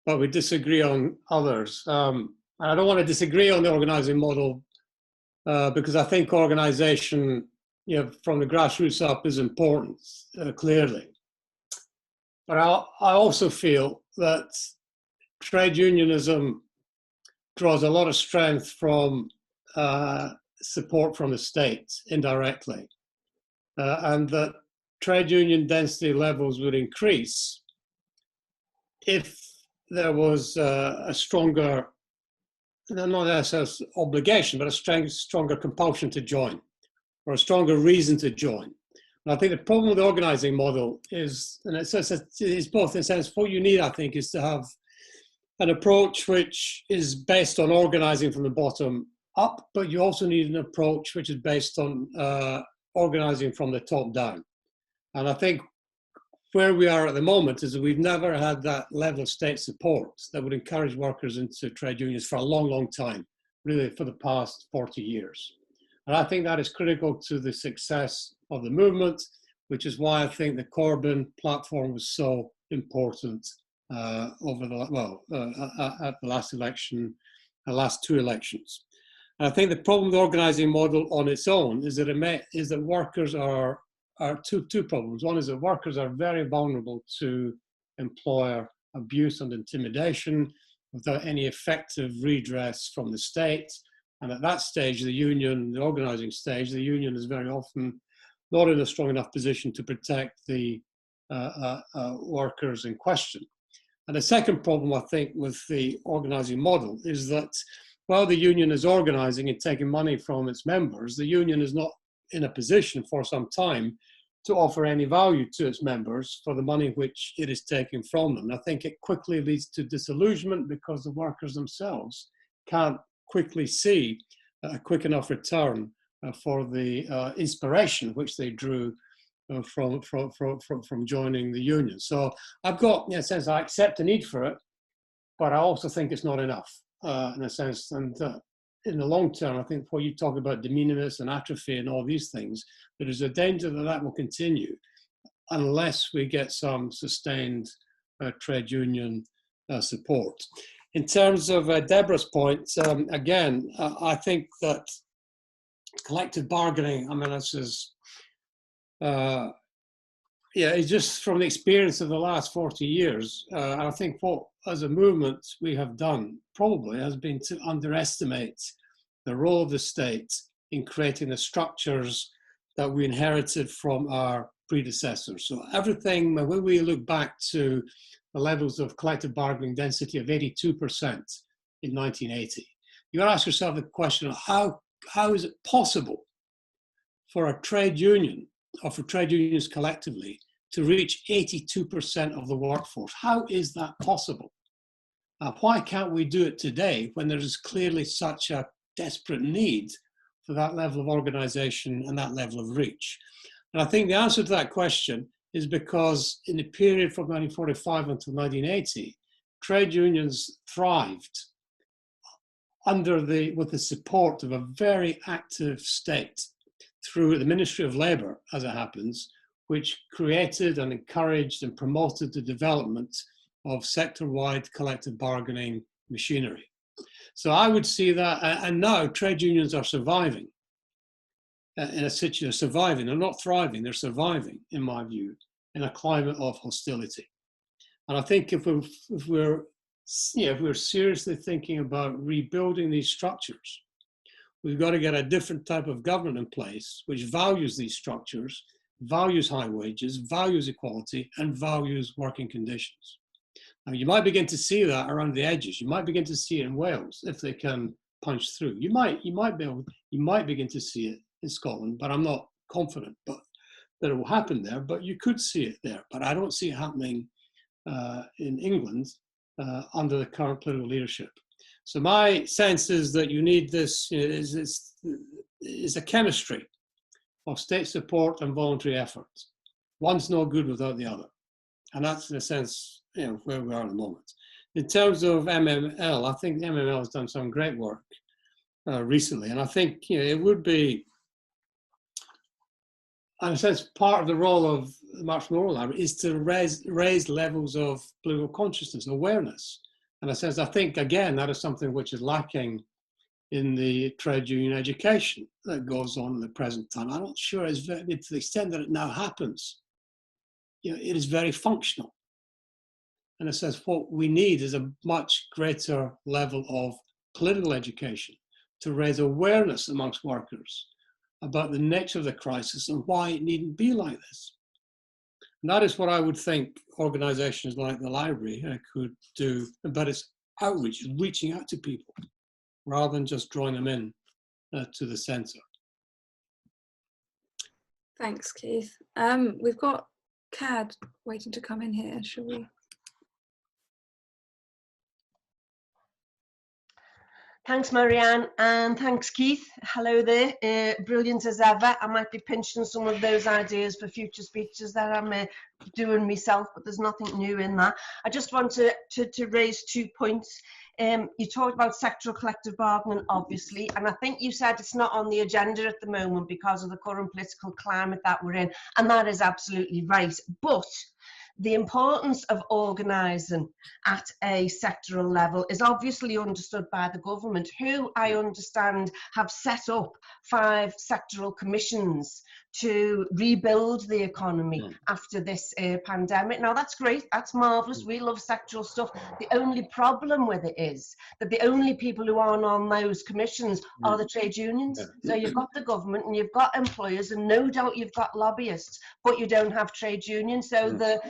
but we disagree on others. And I don't want to disagree on the organising model because I think organisation, you know, from the grassroots up is important, clearly. But I also feel that trade unionism draws a lot of strength from support from the state indirectly, and that trade union density levels would increase if there was a stronger, not necessarily obligation, but a stronger compulsion to join, or a stronger reason to join. And I think the problem with the organising model is, and it's both in a sense, what you need, I think, is to have an approach which is based on organising from the bottom up, but you also need an approach which is based on organising from the top down. And I think where we are at the moment is that we've never had that level of state support that would encourage workers into trade unions for a long, long time, really for the past 40 years. And I think that is critical to the success of the movement, which is why I think the Corbyn platform was so important at the last election, the last two elections. And I think the problem with the organising model on its own is that workers are two problems. One is that workers are very vulnerable to employer abuse and intimidation without any effective redress from the state. And at that stage, the union, the organising stage, the union is very often not in a strong enough position to protect the workers in question. And the second problem, I think, with the organising model is that while the union is organising and taking money from its members, the union is not in a position for some time to offer any value to its members for the money which it is taking from them. I think it quickly leads to disillusionment because the workers themselves can't quickly see a quick enough return for the inspiration which they drew from joining the union. So I've got, in a sense, I accept the need for it, but I also think it's not enough in a sense. And in the long term, I think when you talk about de minimis and atrophy and all these things, there is a danger that that will continue unless we get some sustained trade union support. In terms of Deborah's point, again, I think that collective bargaining, I mean, this is, it's just from the experience of the last 40 years. I think what, as a movement, we have done probably has been to underestimate the role of the state in creating the structures that we inherited from our predecessors. So everything, when we look back to the levels of collective bargaining density of 82% in 1980, you got to ask yourself the question of how is it possible for a trade union or for trade unions collectively to reach 82% of the workforce? How is that possible? Why can't we do it today when there is clearly such a desperate need for that level of organization and that level of reach? And I think the answer to that question is because in the period from 1945 until 1980, trade unions thrived with the support of a very active state through the Ministry of Labour, as it happens, which created and encouraged and promoted the development of sector-wide collective bargaining machinery. So I would see that, and now trade unions are surviving in a situation, they're surviving, they're not thriving, they're surviving, in my view, in a climate of hostility. And I think if we're seriously thinking about rebuilding these structures, we've got to get a different type of government in place which values these structures, values high wages, values equality, and values working conditions. Now, you might begin to see that around the edges. You might begin to see it in Wales if they can punch through. You might begin to see it in Scotland, but I'm not confident that it will happen there. But you could see it there. But I don't see it happening in England under the current political leadership. So my sense is that you need this, is a chemistry of state support and voluntary effort. One's no good without the other. And that's, in a sense, where we are at the moment. In terms of MML, I think the MML has done some great work recently. And I think it would be, in a sense, part of the role of the March Memorial Library is to raise levels of political consciousness, awareness. And in a sense, I think, again, that is something which is lacking in the trade union education that goes on in the present time. I'm not sure it's to the extent that it now happens, it is very functional. And it says what we need is a much greater level of political education to raise awareness amongst workers about the nature of the crisis and why it needn't be like this. And that is what I would think organizations like the library could do, but it's outreach, reaching out to people rather than just drawing them in to the center. Thanks, Keith. We've got Cad waiting to come in here, shall we? Thanks, Marianne, and thanks, Keith. Hello there. Brilliant as ever. I might be pinching some of those ideas for future speeches that I'm doing myself, but there's nothing new in that. I just want to raise 2 points. You talked about sectoral collective bargaining, obviously, and I think you said it's not on the agenda at the moment because of the current political climate that we're in, and that is absolutely right. But the importance of organising at a sectoral level is obviously understood by the government, who I understand have set up 5 sectoral commissions to rebuild the economy after this pandemic. Now that's great, that's marvellous, we love sectoral stuff. The only problem with it is that the only people who aren't on those commissions are the trade unions. So you've got the government and you've got employers, and no doubt you've got lobbyists, but you don't have trade unions. So the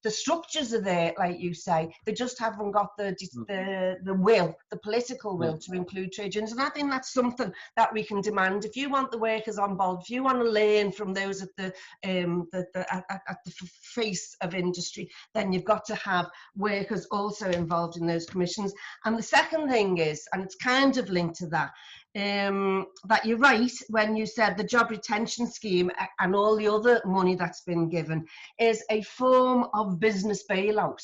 structures are there, like you say, they just haven't got the will, the political will to include trade unions. And I think that's something that we can demand. If you want the workers on board, if you want to learn from those at the face of industry, then you've got to have workers also involved in those commissions. And the second thing is, and it's kind of linked to that, that you're right when you said the job retention scheme and all the other money that's been given is a form of business bailout,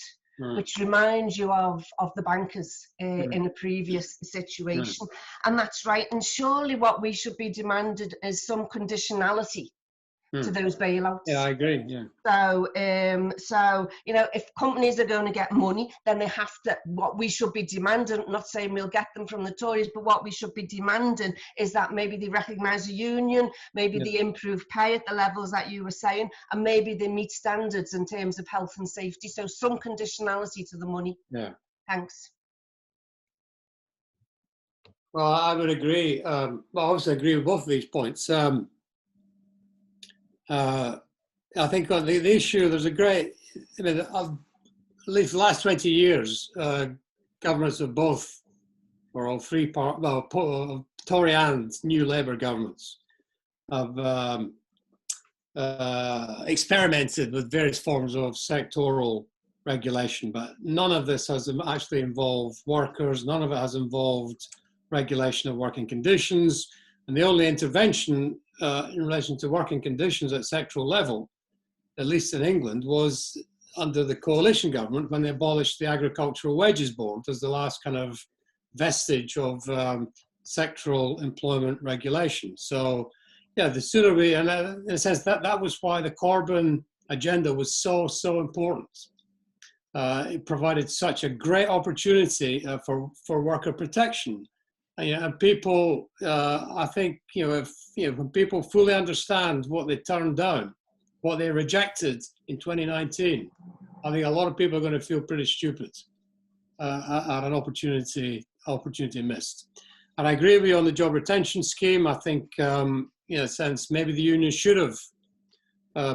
which reminds you of the bankers in a previous situation. And that's right. And surely what we should be demanded is some conditionality to those bailouts. Yeah, I agree. Yeah. So you know, if companies are going to get money, then they have to. What we should be demanding, not saying we'll get them from the Tories, but what we should be demanding is that maybe they recognise a union, maybe they improve pay at the levels that you were saying, and maybe they meet standards in terms of health and safety. So some conditionality to the money. Yeah. Thanks. Well, I would agree. I obviously agree with both of these points. I think on the issue, there's a great, I mean, at least the last 20 years, governments of both, or all three, Tory and New Labour governments have experimented with various forms of sectoral regulation, but none of this has actually involved workers, none of it has involved regulation of working conditions, and the only intervention in relation to working conditions at sectoral level, at least in England, was under the coalition government when they abolished the Agricultural Wages Board as the last kind of vestige of sectoral employment regulation. So, yeah, the sooner we, and in a sense that was why the Corbyn agenda was so important. It provided such a great opportunity for worker protection. And people, I think, when people fully understand what they turned down, what they rejected in 2019, I think a lot of people are going to feel pretty stupid at an opportunity missed. And I agree with you on the job retention scheme. I think, in a sense, maybe the union should have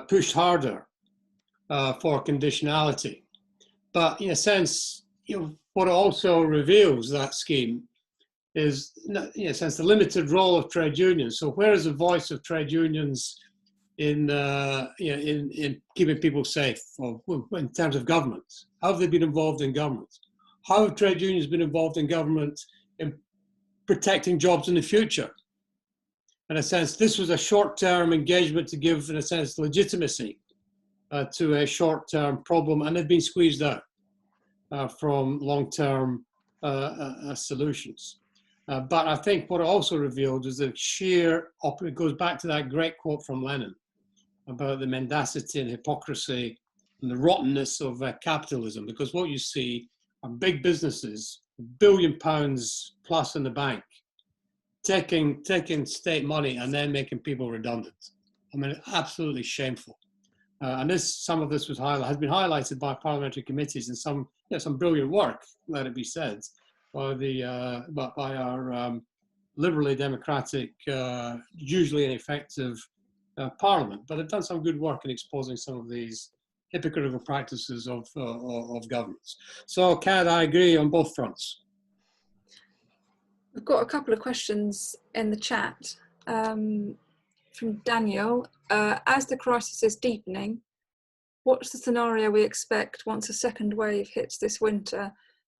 pushed harder for conditionality. But in a sense, what it also reveals, that scheme, is, in a sense, the limited role of trade unions. So where is the voice of trade unions in keeping people safe, or in terms of government? How have they been involved in government? How have trade unions been involved in government in protecting jobs in the future? In a sense, this was a short-term engagement to give, in a sense, legitimacy to a short-term problem, and they've been squeezed out from long-term solutions. But I think what it also revealed is the sheer, it goes back to that great quote from Lenin about the mendacity and hypocrisy and the rottenness of capitalism, because what you see are big businesses, £1 billion plus in the bank, taking state money and then making people redundant. I mean, absolutely shameful. And some of this has been highlighted by parliamentary committees and some brilliant work, let it be said, by our liberally democratic, usually ineffective parliament. But they've done some good work in exposing some of these hypocritical practices of governments. So, Cad, I agree on both fronts. I've got a couple of questions in the chat from Daniel. As the crisis is deepening, what's the scenario we expect once a second wave hits this winter,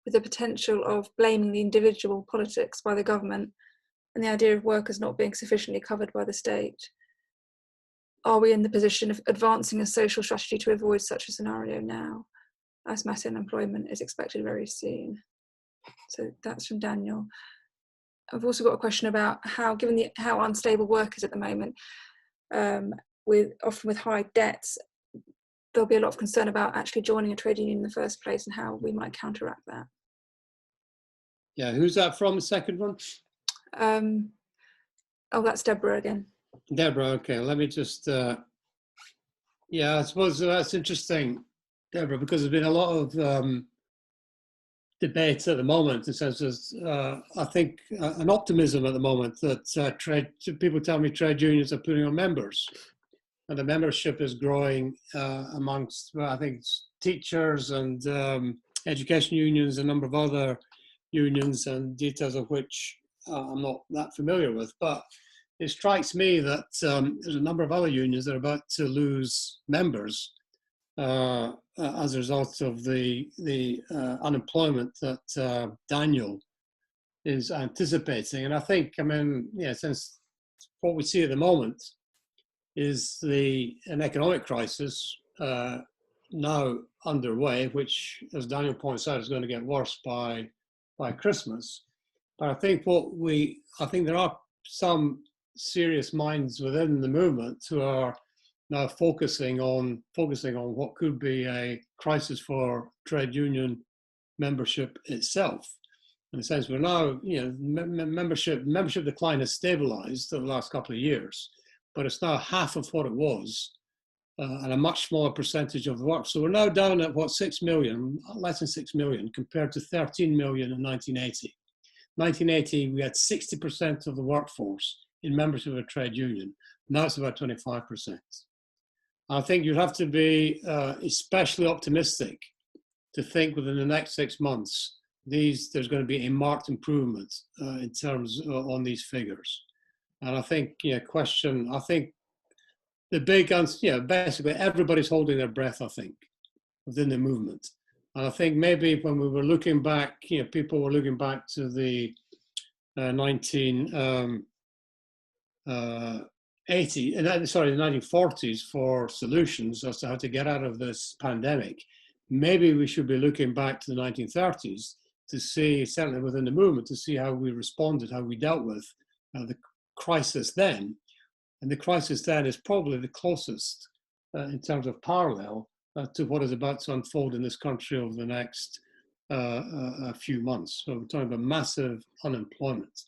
with the potential of blaming the individual politics by the government and the idea of workers not being sufficiently covered by the state? Are we in the position of advancing a social strategy to avoid such a scenario now, as mass unemployment is expected very soon? So that's from Daniel. I've also got a question about how, given how unstable work is at the moment, often with high debts, there'll be a lot of concern about actually joining a trade union in the first place and how we might counteract that. Yeah, who's that from, the second one? Oh, that's Deborah again. Deborah, okay, let me just, yeah, I suppose that's interesting, Deborah, because there's been a lot of debate at the moment, in the sense of, I think, an optimism at the moment that people tell me trade unions are putting on members, and the membership is growing amongst, well, I think, teachers and education unions, a number of other unions, and details of which I'm not that familiar with, but it strikes me that there's a number of other unions that are about to lose members as a result of the unemployment that Daniel is anticipating. And I think, I mean, yeah, since what we see at the moment is an economic crisis now underway, which, as Daniel points out, is going to get worse by Christmas. But I think I think there are some serious minds within the movement who are now focusing on what could be a crisis for trade union membership itself. In a sense, we're now, membership decline has stabilized over the last couple of years, but it's now half of what it was, and a much smaller percentage of the work. So we're now down at what, 6 million, less than 6 million, compared to 13 million in 1980. 1980, we had 60% of the workforce in membership of a trade union. Now it's about 25%. I think you'd have to be especially optimistic to think within the next 6 months, there's going to be a marked improvement in terms on these figures. And I think, I think the big, basically everybody's holding their breath, I think, within the movement. And I think maybe when we were looking back, people were looking back to the 1940s for solutions as to how to get out of this pandemic. Maybe we should be looking back to the 1930s to see, certainly within the movement, to see how we responded, how we dealt with the crisis then. And the crisis then is probably the closest in terms of parallel to what is about to unfold in this country over the next few months. So we're talking about massive unemployment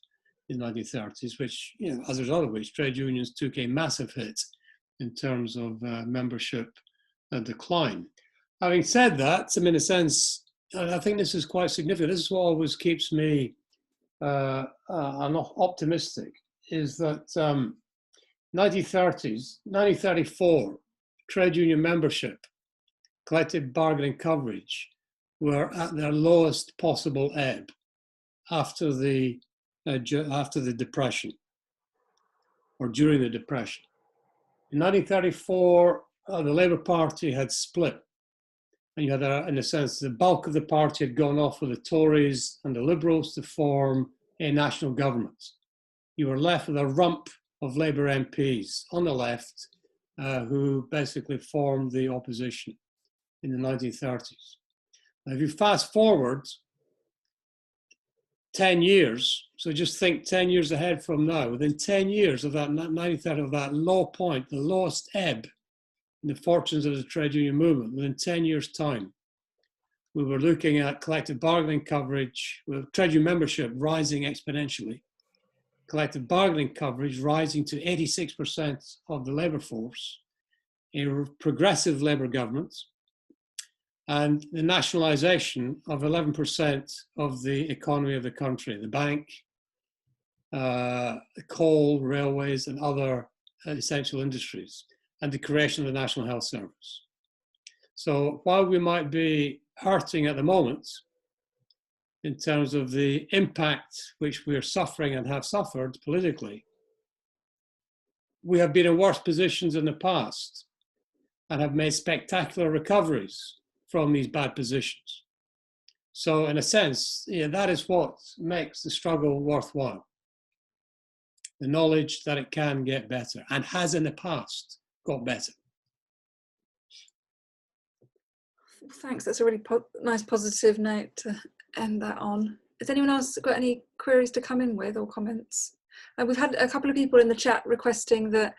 in the 1930s, which, as a result of which trade unions took a massive hit in terms of membership decline. Having said that, in a sense, I think this is quite significant. This is what always keeps me optimistic, is that 1934, trade union membership, collective bargaining coverage were at their lowest possible ebb after the Depression, or during the Depression. In 1934, the Labour Party had split, and you had, in a sense, the bulk of the party had gone off with the Tories and the Liberals to form a national government. You were left with a rump of Labour MPs on the left who basically formed the opposition in the 1930s. Now, if you fast forward 10 years, so just think 10 years ahead from now, within 10 years of that 1930, of that low point, the lowest ebb in the fortunes of the trade union movement, within 10 years' time, we were looking at collective bargaining coverage, with trade union membership rising exponentially, collective bargaining coverage rising to 86% of the labour force, a progressive Labour government, and the nationalisation of 11% of the economy of the country, the bank, coal, railways, and other essential industries, and the creation of the National Health Service. So while we might be hurting at the moment in terms of the impact which we are suffering and have suffered politically, we have been in worse positions in the past and have made spectacular recoveries from these bad positions. So in a sense, that is what makes the struggle worthwhile. The knowledge that it can get better, and has in the past got better. Thanks, that's a really nice positive note to end that on. Has anyone else got any queries to come in with or comments? We've had a couple of people in the chat requesting that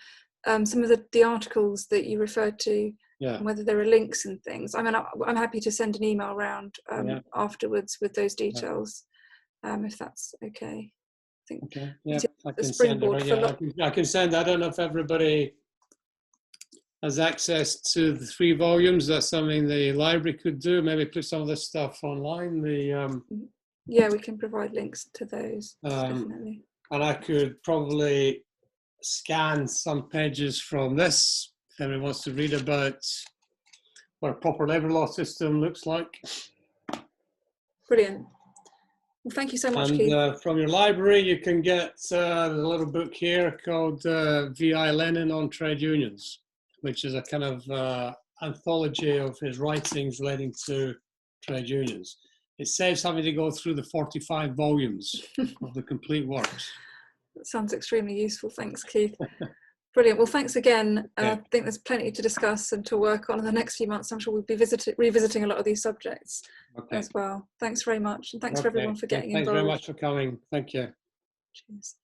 some of the articles that you referred to Yeah. and whether there are links and things. I mean, I'm happy to send an email around afterwards with those details, if that's okay. I think okay. Yeah, I the can springboard send for I can send. I don't know if everybody has access to the 3 volumes. That's something the library could do. Maybe put some of this stuff online. Yeah, we can provide links to those, definitely. And I could probably scan some pages from this if anyone wants to read about what a proper labour law system looks like. Brilliant. Well, thank you so much, And Keith. from your library, you can get a little book here called V.I. Lenin on Trade Unions, which is a kind of anthology of his writings relating to trade unions. It saves having to go through the 45 volumes of the complete works. That sounds extremely useful. Thanks, Keith. Brilliant. Well, thanks again. Okay. I think there's plenty to discuss and to work on in the next few months. I'm sure we'll be revisiting a lot of these subjects as well. Thanks very much. And thanks for everyone for getting involved. Thanks very much for coming. Thank you. Cheers.